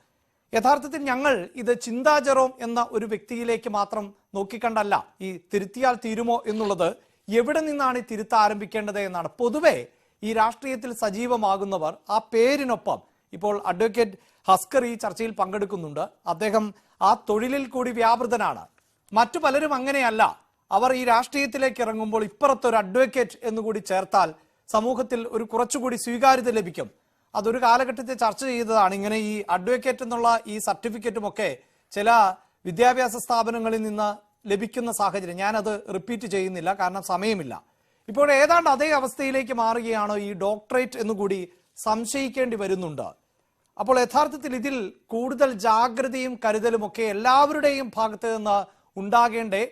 യഥാർത്ഥത്തിൽ ഞങ്ങൾ ഇത് ചിന്താ ജെറോം എന്ന ഒരു വ്യക്തിയിലേക്ക് മാത്രം നോക്കിക്കണ്ടല്ല ഈ തിരുത്തിയാൽ തീരുമോ എന്നുള്ളത്, എവിടെ നിന്നാണ് ഈ തിരുത്ത് ആരംഭിക്കേണ്ടത് എന്നാണ്. പൊതുവെ ഈ രാഷ്ട്രീയത്തിൽ സജീവമാകുന്നവർ ആ പേരിനൊപ്പം, ഇപ്പോൾ അഡ്വക്കേറ്റ് ഹസ്കർ ഈ ചർച്ചയിൽ പങ്കെടുക്കുന്നുണ്ട്, അദ്ദേഹം ആ തൊഴിലിൽ കൂടി വ്യാപൃതനാണ്. മറ്റു പലരും അങ്ങനെയല്ല. അവർ ഈ രാഷ്ട്രീയത്തിലേക്ക് ഇറങ്ങുമ്പോൾ ഇപ്പുറത്തൊരു അഡ്വക്കേറ്റ് എന്നുകൂടി ചേർത്താൽ സമൂഹത്തിൽ ഒരു കുറച്ചുകൂടി സ്വീകാര്യത ലഭിക്കും. അതൊരു കാലഘട്ടത്തിൽ ചർച്ച ചെയ്തതാണ്. ഇങ്ങനെ ഈ അഡ്വക്കേറ്റ് എന്നുള്ള ഈ സർട്ടിഫിക്കറ്റുമൊക്കെ ചില വിദ്യാഭ്യാസ സ്ഥാപനങ്ങളിൽ നിന്ന് ലഭിക്കുന്ന സാഹചര്യം, ഞാനത് റിപ്പീറ്റ് ചെയ്യുന്നില്ല കാരണം സമയമില്ല. ഇപ്പോൾ ഏതാണ്ട് അതേ അവസ്ഥയിലേക്ക് മാറുകയാണോ ഈ ഡോക്ടറേറ്റ് എന്നുകൂടി സംശയിക്കേണ്ടി വരുന്നുണ്ട്. അപ്പോൾ യഥാർത്ഥത്തിൽ ഇതിൽ കൂടുതൽ ജാഗ്രതയും കരുതലും ഒക്കെ എല്ലാവരുടെയും ഭാഗത്ത് നിന്ന് ഉണ്ടാകേണ്ടേ.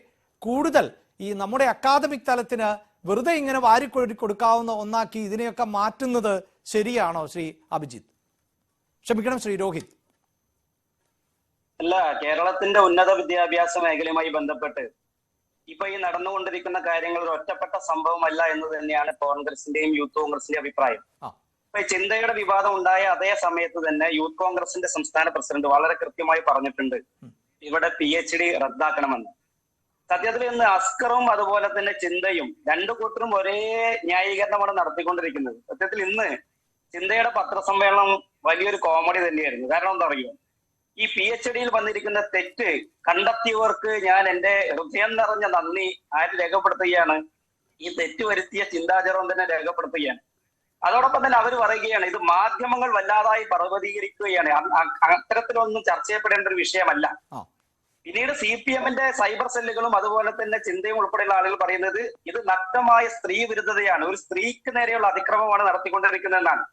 കൂടുതൽ ഈ നമ്മുടെ അക്കാദമിക് തലത്തിന് വെറുതെ ഇങ്ങനെ വാരിക്കൊഴി കൊടുക്കാവുന്ന ഒന്നാക്കി ഇതിനെയൊക്കെ മാറ്റുന്നത് ശരിയാണോ ശ്രീ അഭിജിത്ത്? ക്ഷമിക്കണം ശ്രീ രോഹിത്. അല്ല, കേരളത്തിന്റെ ഉന്നത വിദ്യാഭ്യാസ മേഖലയുമായി ബന്ധപ്പെട്ട് ഇപ്പൊ ഈ നടന്നുകൊണ്ടിരിക്കുന്ന കാര്യങ്ങൾ ഒരു ഒറ്റപ്പെട്ട സംഭവമല്ല എന്ന് തന്നെയാണ് കോൺഗ്രസിന്റെയും യൂത്ത് കോൺഗ്രസിന്റെയും അഭിപ്രായം. ഇപ്പൊ ഈ ചിന്തയുടെ വിവാദം ഉണ്ടായ അതേ സമയത്ത് തന്നെ യൂത്ത് കോൺഗ്രസിന്റെ സംസ്ഥാന പ്രസിഡന്റ് വളരെ കൃത്യമായി പറഞ്ഞിട്ടുണ്ട് ഇവിടെ PhD റദ്ദാക്കണമെന്ന്. സത്യത്തിൽ ഇന്ന് അസ്കറും അതുപോലെ തന്നെ ചിന്തയും രണ്ടു കൂട്ടരും ഒരേ ന്യായീകരണമാണ് നടത്തിക്കൊണ്ടിരിക്കുന്നത്. സത്യത്തിൽ ഇന്ന് ചിന്തയുടെ പത്രസമ്മേളനം വലിയൊരു കോമഡി തന്നെയായിരുന്നു. കാരണം എന്താ പറയുക, ഈ PhDയിൽ വന്നിരിക്കുന്ന തെറ്റ് കണ്ടെത്തിയവർക്ക് ഞാൻ എന്റെ ഹൃദയം നിറഞ്ഞ നന്ദി ആര് രേഖപ്പെടുത്തുകയാണ്? ഈ തെറ്റ് വരുത്തിയ ചിന്താചരം തന്നെ രേഖപ്പെടുത്തുകയാണ്. അതോടൊപ്പം തന്നെ അവർ പറയുകയാണ് ഇത് മാധ്യമങ്ങൾ വല്ലാതായി പർവ്വതീകരിക്കുകയാണ്, അത്തരത്തിലൊന്നും ചർച്ച ചെയ്യപ്പെടേണ്ട ഒരു വിഷയമല്ല. പിന്നീട് CPM-ന്റെ സൈബർ സെല്ലുകളും അതുപോലെ തന്നെ ചിന്തയും ഉൾപ്പെടെയുള്ള ആളുകൾ പറയുന്നത് ഇത് നഗ്നമായ സ്ത്രീ വിരുദ്ധതയാണ്, ഒരു സ്ത്രീക്ക് നേരെയുള്ള അതിക്രമമാണ് നടത്തിക്കൊണ്ടിരിക്കുന്നതെന്നാണ്.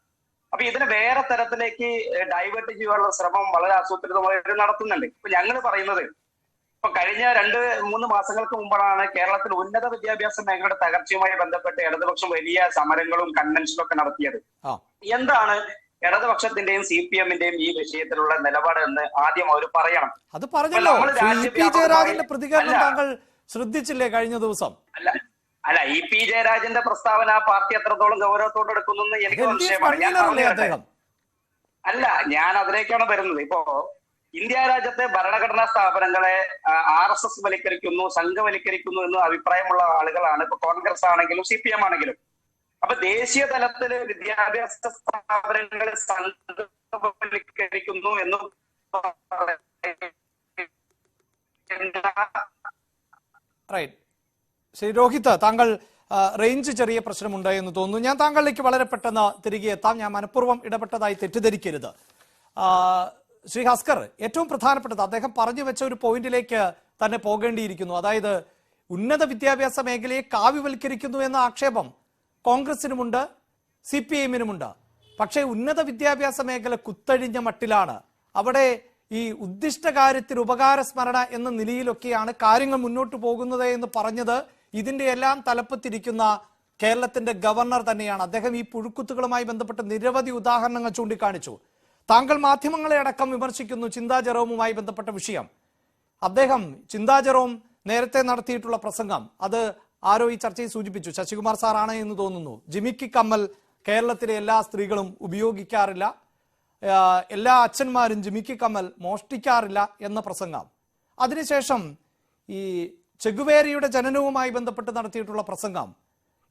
അപ്പൊ ഇതിനെ വേറെ തരത്തിലേക്ക് ഡൈവേർട്ട് ചെയ്യാനുള്ള ശ്രമം വളരെ ആസൂത്രിതമായി നടത്തുന്നുണ്ട്. ഇപ്പൊ ഞങ്ങൾ പറയുന്നത്, ഇപ്പൊ കഴിഞ്ഞ 2-3 മാസങ്ങൾക്ക് മുമ്പാണ് കേരളത്തിൽ ഉന്നത വിദ്യാഭ്യാസ മേഖലയുടെ തകർച്ചയുമായി ബന്ധപ്പെട്ട് ഇടതുപക്ഷം വലിയ സമരങ്ങളും കൺവെൻഷനും ഒക്കെ നടത്തിയത്. എന്താണ് ഇടതുപക്ഷത്തിന്റെയും CPM-ന്റെയും ഈ വിഷയത്തിലുള്ള നിലപാട് എന്ന് ആദ്യം അവർ പറയണം. അത് പറഞ്ഞല്ലോ. ജയരാജന്റെ പ്രതികരണം താങ്കൾ ശ്രദ്ധിച്ചില്ലേ കഴിഞ്ഞ ദിവസം? അല്ല EP ജയരാജന്റെ പ്രസ്താവന ആ പാർട്ടി എത്രത്തോളം ഗൗരവത്തോടെ എടുക്കുന്നു എനിക്ക് സംശയമാണ്. അല്ല, ഞാൻ അതിലേക്കാണ് വരുന്നത്. ഇപ്പോ ഇന്ത്യ രാജ്യത്തെ ഭരണഘടനാ സ്ഥാപനങ്ങളെ RSS വൽക്കരിക്കുന്നു, സംഘവൽക്കരിക്കുന്നു എന്ന് അഭിപ്രായമുള്ള ആളുകളാണ് ഇപ്പൊ കോൺഗ്രസ് ആണെങ്കിലും CPM ആണെങ്കിലും. അപ്പൊ ദേശീയ തലത്തില് വിദ്യാഭ്യാസ സ്ഥാപനങ്ങളെ സംഘവൽക്കരിക്കുന്നു എന്ന് ശ്രീ രോഹിത്, താങ്കൾ റേഞ്ച് ചെറിയ പ്രശ്നമുണ്ട് എന്ന് തോന്നുന്നു. ഞാൻ താങ്കളിലേക്ക് വളരെ പെട്ടെന്ന് തിരികെ എത്താം. ഞാൻ മനഃപൂർവ്വം ഇടപെട്ടതായി തെറ്റിദ്ധരിക്കരുത്. ശ്രീ ഹസ്കർ, ഏറ്റവും പ്രധാനപ്പെട്ടത് അദ്ദേഹം പറഞ്ഞു വെച്ച ഒരു പോയിന്റിലേക്ക് തന്നെ പോകേണ്ടിയിരിക്കുന്നു. അതായത് ഉന്നത വിദ്യാഭ്യാസ മേഖലയെ കാവ്യവൽക്കരിക്കുന്നു എന്ന ആക്ഷേപം കോൺഗ്രസിനുമുണ്ട്, CPM-നുമുണ്ട്. പക്ഷേ ഉന്നത വിദ്യാഭ്യാസ മേഖല കുത്തഴിഞ്ഞ മട്ടിലാണ്. അവിടെ ഈ ഉദ്ദിഷ്ട കാര്യത്തിൽ ഉപകാരസ്മരണ എന്ന നിലയിലൊക്കെയാണ് കാര്യങ്ങൾ മുന്നോട്ട് പോകുന്നത് എന്ന് പറഞ്ഞത് ഇതിന്റെ എല്ലാം തലപ്പത്തിരിക്കുന്ന കേരളത്തിന്റെ ഗവർണർ തന്നെയാണ്. അദ്ദേഹം ഈ പുഴുക്കുത്തുകളുമായി ബന്ധപ്പെട്ട് നിരവധി ഉദാഹരണങ്ങൾ ചൂണ്ടിക്കാണിച്ചു. താങ്കൾ മാധ്യമങ്ങളെ അടക്കം വിമർശിക്കുന്നു ചിന്താ ജെറോമുമായി ബന്ധപ്പെട്ട വിഷയം. അദ്ദേഹം ചിന്താ ജെറോം നേരത്തെ നടത്തിയിട്ടുള്ള പ്രസംഗം, അത് ആരോ ഈ ചർച്ചയിൽ സൂചിപ്പിച്ചു, ശശികുമാർ സാറാണ് എന്ന് തോന്നുന്നു. ജിമിക്കി കമ്മൽ കേരളത്തിലെ എല്ലാ സ്ത്രീകളും ഉപയോഗിക്കാറില്ല, എല്ലാ അച്ഛന്മാരും ജിമിക്കി കമ്മൽ മോഷ്ടിക്കാറില്ല എന്ന പ്രസംഗം. അതിനുശേഷം ഈ ചെഗുവേരയുടെ ജനനവുമായി ബന്ധപ്പെട്ട് നടത്തിയിട്ടുള്ള പ്രസംഗം,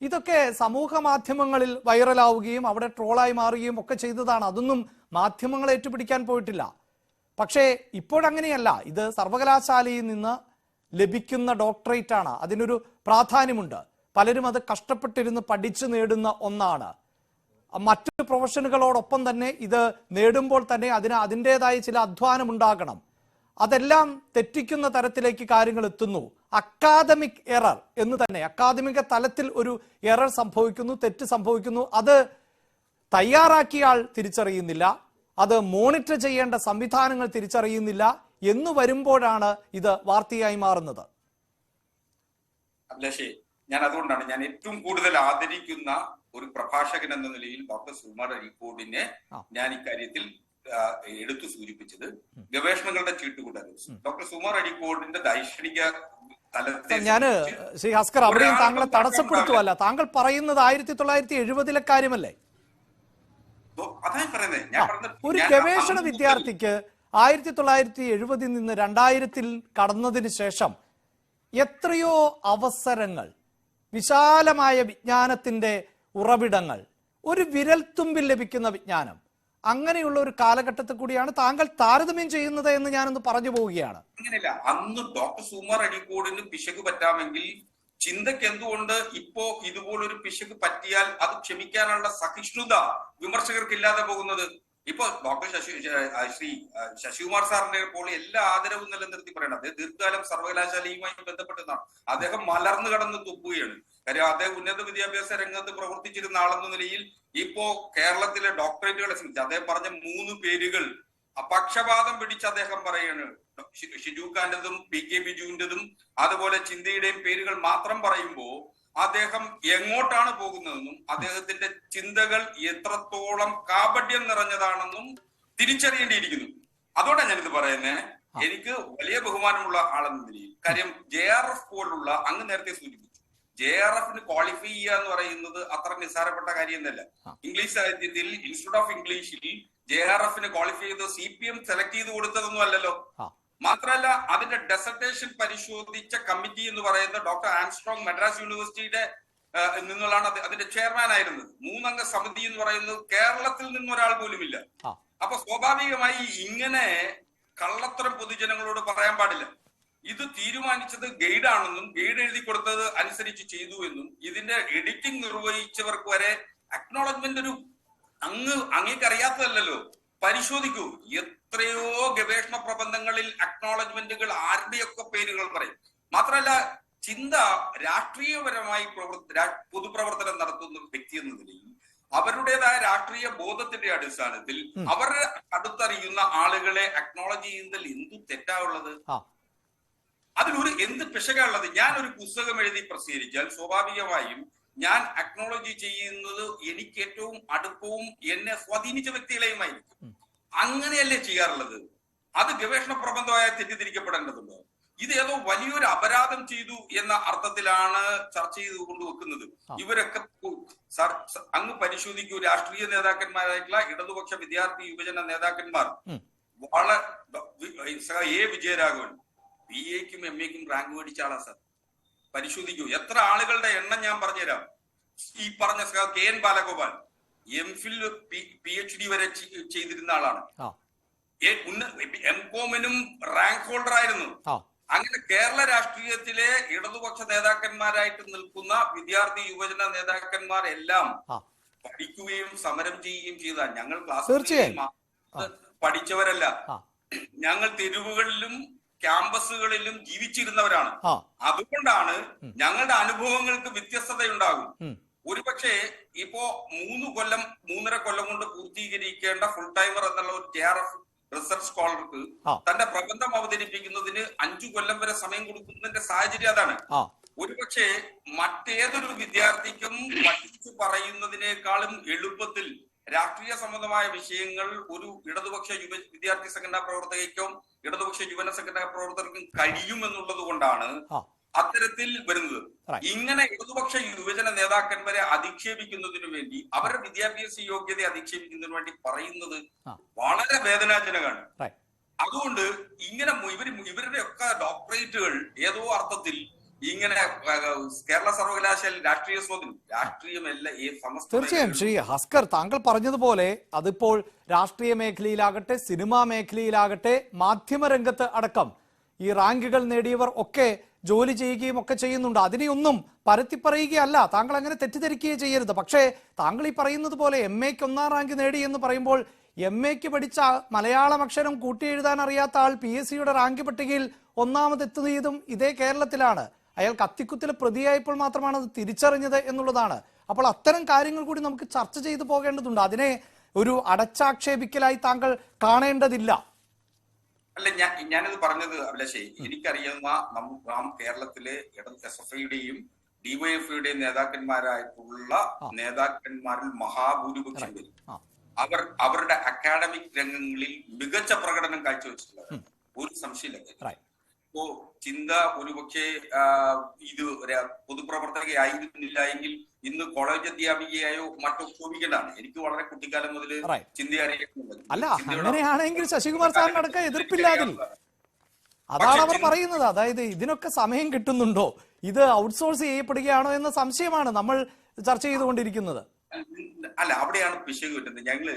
ഇതൊക്കെ സമൂഹ മാധ്യമങ്ങളിൽ വൈറലാവുകയും അവിടെ ട്രോളായി മാറുകയും ഒക്കെ ചെയ്തതാണ്. അതൊന്നും മാധ്യമങ്ങളെ ഏറ്റുപിടിക്കാൻ പോയിട്ടില്ല. പക്ഷേ ഇപ്പോഴങ്ങനെയല്ല. ഇത് സർവകലാശാലയിൽ നിന്ന് ലഭിക്കുന്ന ഡോക്ടറേറ്റ് ആണ്. അതിനൊരു പ്രാധാന്യമുണ്ട്. പലരും അത് കഷ്ടപ്പെട്ടിരുന്ന് പഠിച്ചു നേടുന്ന ഒന്നാണ്. മറ്റു പ്രൊഫഷനുകളോടൊപ്പം തന്നെ ഇത് നേടുമ്പോൾ തന്നെ അതിൻ്റെതായ ചില അധ്വാനം ഉണ്ടാകണം. അതെല്ലാം തെറ്റിക്കുന്ന തരത്തിലേക്ക് കാര്യങ്ങൾ എത്തുന്നു. അക്കാദമിക് എറർ എന്ന് തന്നെ, അക്കാദമിക തലത്തിൽ ഒരു എറർ സംഭവിക്കുന്നു, തെറ്റ് സംഭവിക്കുന്നു. അത് തയ്യാറാക്കിയ ആൾ തിരിച്ചറിയുന്നില്ല, അത് മോണിറ്റർ ചെയ്യേണ്ട സംവിധാനങ്ങൾ തിരിച്ചറിയുന്നില്ല എന്ന് വരുമ്പോഴാണ് ഇത് വാർത്തയായി മാറുന്നത്. അഭിലാഷേ, ഞാൻ അതുകൊണ്ടാണ് ഞാൻ ഏറ്റവും കൂടുതൽ ആദരിക്കുന്ന ഒരു പ്രഭാഷകൻ എന്ന നിലയിൽ ഡോക്ടർ സുകുമാർ അഴീക്കോടിനെ ഞാൻ ഇക്കാര്യത്തിൽ എടുത്തു സൂചിപ്പിച്ചത്. ഗവേഷണങ്ങളുടെ ചീട്ടുകൂടാതെ ഡോക്ടർ സുകുമാർ അഴീക്കോടിന്റെ ദൈക്ഷണിക തലത്തെ ശ്രീ ഹസ്കർ അവിടെയും താങ്കളെ തടസ്സപ്പെടുത്തുവല്ല. താങ്കൾ പറയുന്നത് 1970 കാര്യമല്ലേ? അതാ പറയുന്നത്. ഞാൻ പറഞ്ഞത് ഒരു ഗവേഷണ വിദ്യാർത്ഥിക്ക് 1970 നിന്ന് 2000 കടന്നതിന് ശേഷം എത്രയോ അവസരങ്ങൾ, വിശാലമായ വിജ്ഞാനത്തിന്റെ ഉറവിടങ്ങൾ, ഒരു വിരൽത്തുമ്പിൽ ലഭിക്കുന്ന വിജ്ഞാനം, അങ്ങനെയുള്ള ഒരു കാലഘട്ടത്തിൽ കൂടിയാണ് താങ്കൾ താരതമ്യം ചെയ്യുന്നത് എന്ന് ഞാനൊന്ന് പറഞ്ഞു പോവുകയാണ്. അങ്ങനെയല്ല, അന്ന് ഡോക്ടർ സുകുമാർ അഴീക്കോടിന് പിശക് പറ്റാമെങ്കിൽ ചിന്തയ്ക്ക് എന്തുകൊണ്ട് ഇപ്പോ ഇതുപോലൊരു പിശക് പറ്റിയാൽ അത് ക്ഷമിക്കാനുള്ള സഹിഷ്ണുത വിമർശകർക്ക് ഇല്ലാതെ പോകുന്നത്? ഇപ്പൊ ഡോക്ടർ ശ്രീ ശശികുമാർ സാറിന്റെ പോലെ എല്ലാ ആദരവും നിലനിർത്തി പറയണം. അദ്ദേഹം ദീർഘകാലം സർവകലാശാലയുമായി ബന്ധപ്പെട്ടതാണ്. അദ്ദേഹം മലർന്നു കടന്ന് തുപ്പുകയാണ്. കാര്യം അദ്ദേഹം ഉന്നത വിദ്യാഭ്യാസ രംഗത്ത് പ്രവർത്തിച്ചിരുന്ന ആളെന്ന നിലയിൽ ഇപ്പോ കേരളത്തിലെ ഡോക്ടറേറ്റുകളെ സംബന്ധിച്ച് അദ്ദേഹം പറഞ്ഞ 3 പേരുകൾ പക്ഷപാതം പിടിച്ച് അദ്ദേഹം പറയാണ്. ഷിജു ഖാന്റെതും PK ബിജുവിന്റെതും അതുപോലെ ചിന്തയുടെയും പേരുകൾ മാത്രം പറയുമ്പോ അദ്ദേഹം എങ്ങോട്ടാണ് പോകുന്നതെന്നും അദ്ദേഹത്തിന്റെ ചിന്തകൾ എത്രത്തോളം കാപട്യം നിറഞ്ഞതാണെന്നും തിരിച്ചറിയേണ്ടിയിരിക്കുന്നു. അതുകൊണ്ടാണ് ഞാനിത് പറയുന്നത്. എനിക്ക് വലിയ ബഹുമാനമുള്ള ആളെന്ന നിലയിൽ, കാര്യം JRF പോലുള്ള, അങ്ങ് നേരത്തെ സൂചിപ്പിച്ചു, JRFന് ക്വാളിഫൈ ചെയ്യുക എന്ന് പറയുന്നത് അത്ര നിസ്സാരപ്പെട്ട കാര്യമൊന്നുമല്ല. ഇംഗ്ലീഷ് സാഹിത്യത്തിൽ ഇൻസ്റ്റിറ്റ്യൂട്ട് ഓഫ് ഇംഗ്ലീഷിൽ JRFന് ക്വാളിഫൈ ചെയ്ത് CPM സെലക്ട് ചെയ്ത് കൊടുത്തതൊന്നും അല്ലല്ലോ. മാത്രമല്ല, അതിന്റെ ഡെസർട്ടേഷൻ പരിശോധിച്ച കമ്മിറ്റി എന്ന് പറയുന്ന ഡോക്ടർ ആംസ്ട്രോങ് മദ്രാസ് യൂണിവേഴ്സിറ്റിയുടെ നിന്നുള്ളാണ് അതിന്റെ ചെയർമാൻ ആയിരുന്നത്. 3 അംഗ സമിതി എന്ന് പറയുന്നത് കേരളത്തിൽ നിന്നൊരാൾ പോലുമില്ല. അപ്പൊ സ്വാഭാവികമായി ഇങ്ങനെ കള്ളത്തരം പൊതുജനങ്ങളോട് പറയാൻ പാടില്ല. ഇത് തീരുമാനിച്ചത് ഗൈഡാണെന്നും ഗൈഡ് എഴുതി കൊടുത്തത് അനുസരിച്ച് ചെയ്തു എന്നും ഇതിന്റെ എഡിറ്റിംഗ് നിർവഹിച്ചവർക്ക് വരെ അക്നോളജ്മെന്റ് ഒരു അങ്ങേക്കറിയാത്തതല്ലോ. പരിശോധിക്കൂ, എത്രയോ ഗവേഷണ പ്രബന്ധങ്ങളിൽ അക്നോളജ്മെന്റുകൾ ആരുടെയൊക്കെ പേരുകൾ പറയും. മാത്രമല്ല, ചിന്ത രാഷ്ട്രീയപരമായി പൊതുപ്രവർത്തനം നടത്തുന്ന വ്യക്തി എന്ന നിലയിൽ അവരുടേതായ രാഷ്ട്രീയ ബോധത്തിന്റെ അടിസ്ഥാനത്തിൽ അവരുടെ അടുത്തറിയുന്ന ആളുകളെ അക്നോളജ് ചെയ്യുന്നതിൽ എന്തു തെറ്റാവുള്ളത്? അതിലൊരു എന്ത് പിശകാണുള്ളത്? ഞാൻ ഒരു പുസ്തകം എഴുതി പ്രസിദ്ധീകരിച്ചാൽ സ്വാഭാവികമായും ഞാൻ അക്നോളജി ചെയ്യുന്നത് എനിക്ക് ഏറ്റവും അടുപ്പവും എന്നെ സ്വാധീനിച്ച വ്യക്തികളെയുമായിരിക്കും. അങ്ങനെയല്ലേ ചെയ്യാറുള്ളത്? അത് ഗവേഷണ പ്രബന്ധമായ തെറ്റിദ്ധരിക്കപ്പെടേണ്ടതുണ്ടോ? ഇത് ഏതോ വലിയൊരു അപരാധം ചെയ്തു എന്ന അർത്ഥത്തിലാണ് ചർച്ച ചെയ്ത് കൊണ്ടുവെക്കുന്നത്. ഇവരൊക്കെ അങ്ങ് പരിശോധിക്കൂ, രാഷ്ട്രീയ നേതാക്കന്മാരായിട്ടുള്ള ഇടതുപക്ഷ വിദ്യാർത്ഥി യുവജന നേതാക്കന്മാർ വളരെ വിജയരാഘവൻ BAക്കും MAക്കും റാങ്ക് മേടിച്ച ആളാ സാർ. പരിശോധിക്കൂ, എത്ര ആളുകളുടെ എണ്ണം ഞാൻ പറഞ്ഞുതരാം. ഈ പറഞ്ഞ KN ബാലഗോപാൽ MPhil PhD വരെ ചെയ്തിരുന്ന ആളാണ്. MCOMനും റാങ്ക് ഹോൾഡർ ആയിരുന്നു. അങ്ങനെ കേരള രാഷ്ട്രീയത്തിലെ ഇടതുപക്ഷ നേതാക്കന്മാരായിട്ട് നിൽക്കുന്ന വിദ്യാർത്ഥി യുവജന നേതാക്കന്മാരെല്ലാം പഠിക്കുകയും സമരം ചെയ്യുകയും ചെയ്ത ഞങ്ങൾ ക്ലാസ് പഠിച്ചവരല്ല. ഞങ്ങൾ തെരുവുകളിലും ക്യാമ്പസുകളിലും ജീവിച്ചിരുന്നവരാണ്. അതുകൊണ്ടാണ് ഞങ്ങളുടെ അനുഭവങ്ങൾക്ക് വ്യത്യസ്തതയുണ്ടാകും. ഒരുപക്ഷെ ഇപ്പോ 3.5 കൊല്ലം കൊണ്ട് പൂർത്തീകരിക്കേണ്ട ഫുൾ ടൈമർ എന്നുള്ള ഒരു JRF റിസർച്ച് സ്കോളർക്ക് തന്റെ പ്രബന്ധം അവതരിപ്പിക്കുന്നതിന് 5 കൊല്ലം വരെ സമയം കൊടുക്കുന്നതിന്റെ സാഹചര്യം അതാണ്. ഒരുപക്ഷെ മറ്റേതൊരു വിദ്യാർത്ഥിക്കും പഠിച്ചു പറയുന്നതിനേക്കാളും എളുപ്പത്തിൽ രാഷ്ട്രീയ സംബന്ധമായ വിഷയങ്ങൾ ഒരു ഇടതുപക്ഷ വിദ്യാർത്ഥി സംഘടനാ പ്രവർത്തകയ്ക്കും ഇടതുപക്ഷ യുവന സംഘടനാ പ്രവർത്തകർക്കും കഴിയുമെന്നുള്ളത് കൊണ്ടാണ് അത്തരത്തിൽ വരുന്നത്. ഇങ്ങനെ ഇടതുപക്ഷ യുവജന നേതാക്കന്മാരെ അധിക്ഷേപിക്കുന്നതിനു വേണ്ടി, അവരുടെ വിദ്യാഭ്യാസ യോഗ്യതയെ അധിക്ഷേപിക്കുന്നതിനു വേണ്ടി പറയുന്നത് വളരെ വേദനാജനകമാണ്. അതുകൊണ്ട് ഇങ്ങനെ ഇവരുടെ ഒക്കെ ഡോക്ടറേറ്റുകൾ ഏതോ അർത്ഥത്തിൽ ഇങ്ങനെ കേരള സർവകലാശാല രാഷ്ട്രീയ സ്വാധീനം, രാഷ്ട്രീയമല്ല ഈ സമസ്ത. തീർച്ചയായും ശ്രീ ഹസ്കർ, താങ്കൾ പറഞ്ഞതുപോലെ അതിപ്പോൾ രാഷ്ട്രീയ മേഖലയിലാകട്ടെ, സിനിമാ മേഖലയിലാകട്ടെ, മാധ്യമരംഗത്ത് അടക്കം ഈ റാങ്കുകൾ നേടിയവർ ഒക്കെ ജോലി ചെയ്യുകയും ഒക്കെ ചെയ്യുന്നുണ്ട്. അതിനെയൊന്നും പരത്തിപ്പറയുകയല്ല, താങ്കൾ അങ്ങനെ തെറ്റിദ്ധരിക്കുകയും ചെയ്യരുത്. പക്ഷേ താങ്കൾ ഈ പറയുന്നത് പോലെ MAക്ക് 1ാം റാങ്ക് നേടി എന്ന് പറയുമ്പോൾ MAക്ക് പഠിച്ച മലയാളം അക്ഷരം കൂട്ടി എഴുതാൻ അറിയാത്ത ആൾ PSCയുടെ റാങ്ക് പട്ടികയിൽ 1ാമതെത്തുന്നതും ഇതേ കേരളത്തിലാണ്. അയാൾ കത്തിക്കുത്തിൽ പ്രതിയായപ്പോൾ മാത്രമാണ് അത് തിരിച്ചറിഞ്ഞത് എന്നുള്ളതാണ്. അപ്പോൾ അത്തരം കാര്യങ്ങൾ കൂടി നമുക്ക് ചർച്ച ചെയ്തു പോകേണ്ടതുണ്ട്. അതിനെ ഒരു അടച്ചാക്ഷേപിക്കലായി താങ്കൾ കാണേണ്ടതില്ല. അല്ല, ഞാനത് പറഞ്ഞത് അഭിലാഷേ, എനിക്കറിയാവുന്ന നാം കേരളത്തിലെ SFIയുടെയും DYFIയുടെയും നേതാക്കന്മാരായിട്ടുള്ള നേതാക്കന്മാരിൽ മഹാഭൂരിപക്ഷം പേരും അവരുടെ അക്കാഡമിക് രംഗങ്ങളിൽ മികച്ച പ്രകടനം കാഴ്ചവെച്ചിട്ടുള്ളത് ഒരു സംശയമില്ല. ഇപ്പോ ചിന്ത ഒരുപക്ഷെ ഇത് പൊതുപ്രവർത്തകയായിരുന്നില്ല എങ്കിൽ ഇന്ന് കോളേജ് അധ്യാപികയായോ മറ്റോ ശോഭിക്കേണ്ടതാണ്. എനിക്ക് വളരെ കുട്ടിക്കാലം മുതൽ ചിന്തയെ അറിയിക്കുന്നുണ്ട്. അല്ല, അങ്ങനെയാണെങ്കിൽ ശശികുമാർ സാറിനടക്കം എതിർപ്പില്ലാതിൽ അതാണ് അവർ പറയുന്നത്. അതായത് ഇതിനൊക്കെ സമയം കിട്ടുന്നുണ്ടോ, ഇത് ഔട്ട്സോഴ്സ് ചെയ്യപ്പെടുകയാണോ എന്ന സംശയമാണ് നമ്മൾ ചർച്ച ചെയ്തുകൊണ്ടിരിക്കുന്നത്. അല്ല, അവിടെയാണ് പിശക് കിട്ടുന്നത്. ഞങ്ങള്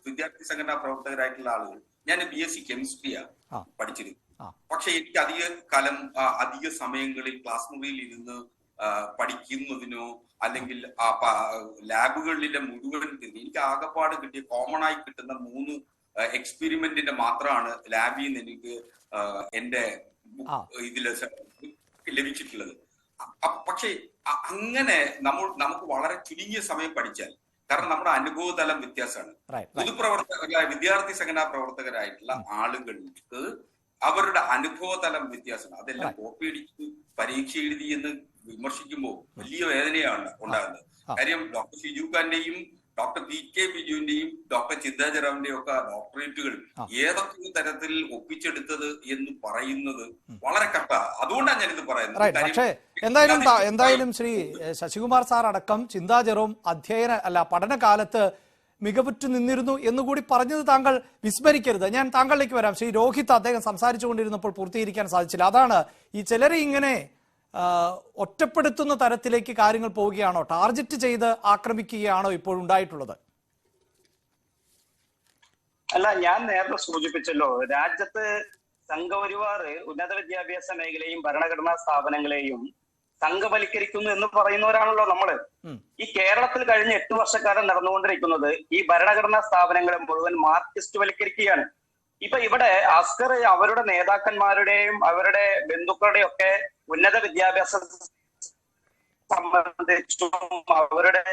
വിദ്യാർത്ഥി സംഘടനാ പ്രവർത്തകരായിട്ടുള്ള ആളുകൾ, ഞാൻ BSc കെമിസ്ട്രിയാണ് പഠിച്ചിരുന്നത്. പക്ഷെ എനിക്ക് അധിക സമയങ്ങളിൽ ക്ലാസ് മുറിയിൽ ഇരുന്ന് പഠിക്കുന്നതിനോ അല്ലെങ്കിൽ ലാബുകളിലെ മുഴുവൻ എനിക്ക് ആകെപ്പാട് കിട്ടിയ കോമൺ ആയി കിട്ടുന്ന 3 എക്സ്പെരിമെന്റിന്റെ മാത്രമാണ് ലാബിൽ നിന്ന് എനിക്ക് എന്റെ ഇതിൽ ലഭിച്ചിട്ടുള്ളത്. പക്ഷെ അങ്ങനെ നമുക്ക് വളരെ ചുരുങ്ങിയ സമയം പഠിച്ചാൽ, കാരണം നമ്മുടെ അനുഭവതലം വ്യത്യാസമാണ്. വിദ്യാർത്ഥി സംഘടനാ പ്രവർത്തകരായിട്ടുള്ള ആളുകൾക്ക് അവരുടെ അനുഭവതലം വ്യത്യാസമാണ്. അതെല്ലാം കോപ്പി അടിച്ച് പരീക്ഷ എഴുതി എന്ന് വിമർശിക്കുമ്പോൾ വലിയ വേദനയാണ് ഉണ്ടാകുന്നത്. കാര്യം ഡോക്ടർ ഷിജു ഖാന്റെയും ഡോക്ടർ PK ബിജുവിന്റെയും ഡോക്ടർ ചിന്താ ജെറാമിന്റെയും ഒക്കെ ഡോക്ടറേറ്റുകൾ ഏതൊക്കെ തരത്തിൽ ഒപ്പിച്ചെടുത്തത് എന്ന് പറയുന്നത് വളരെ കറക്റ്റാണ്. അതുകൊണ്ടാണ് ഞാനിത് പറയുന്നത്. പക്ഷേ എന്തായാലും ശ്രീ ശശികുമാർ സാർ അടക്കം ചിന്താ ജെറോം പഠനകാലത്ത് മികവുറ്റു നിന്നിരുന്നു എന്നുകൂടി പറഞ്ഞത് താങ്കൾ വിസ്മരിക്കരുത്. ഞാൻ താങ്കളിലേക്ക് വരാം. ശ്രീ രോഹിത്, അദ്ദേഹം സംസാരിച്ചുകൊണ്ടിരുന്നപ്പോൾ പൂർത്തീകരിക്കാൻ സാധിച്ചില്ല. അതാണ് ഈ ചിലരെ ഇങ്ങനെ ഒറ്റപ്പെടുത്തുന്ന തരത്തിലേക്ക് കാര്യങ്ങൾ പോവുകയാണോ, ടാർഗറ്റ് ചെയ്ത് ആക്രമിക്കുകയാണോ ഇപ്പോൾ ഉണ്ടായിട്ടുള്ളത്? അല്ല, ഞാൻ നേരത്തെ സൂചിപ്പിച്ചല്ലോ, രാജ്യത്ത് സംഘപരിവാർ ഉന്നത വിദ്യാഭ്യാസ മേഖലയും ഭരണഘടനാ സ്ഥാപനങ്ങളെയും സംഘവൽക്കരിക്കുന്നു എന്ന് പറയുന്നവരാണല്ലോ നമ്മള്. ഈ കേരളത്തിൽ കഴിഞ്ഞ 8 വർഷക്കാലം നടന്നുകൊണ്ടിരിക്കുന്നത് ഈ ഭരണഘടനാ സ്ഥാപനങ്ങളെ മുഴുവൻ മാർക്സിസ്റ്റ് വൽക്കരിക്കുകയാണ്. ഇപ്പൊ ഇവിടെ അസ്കർ അവരുടെ നേതാക്കന്മാരുടെയും അവരുടെ ബന്ധുക്കളുടെയും ഒക്കെ ഉന്നത വിദ്യാഭ്യാസം സംബന്ധിച്ചും അവരുടെ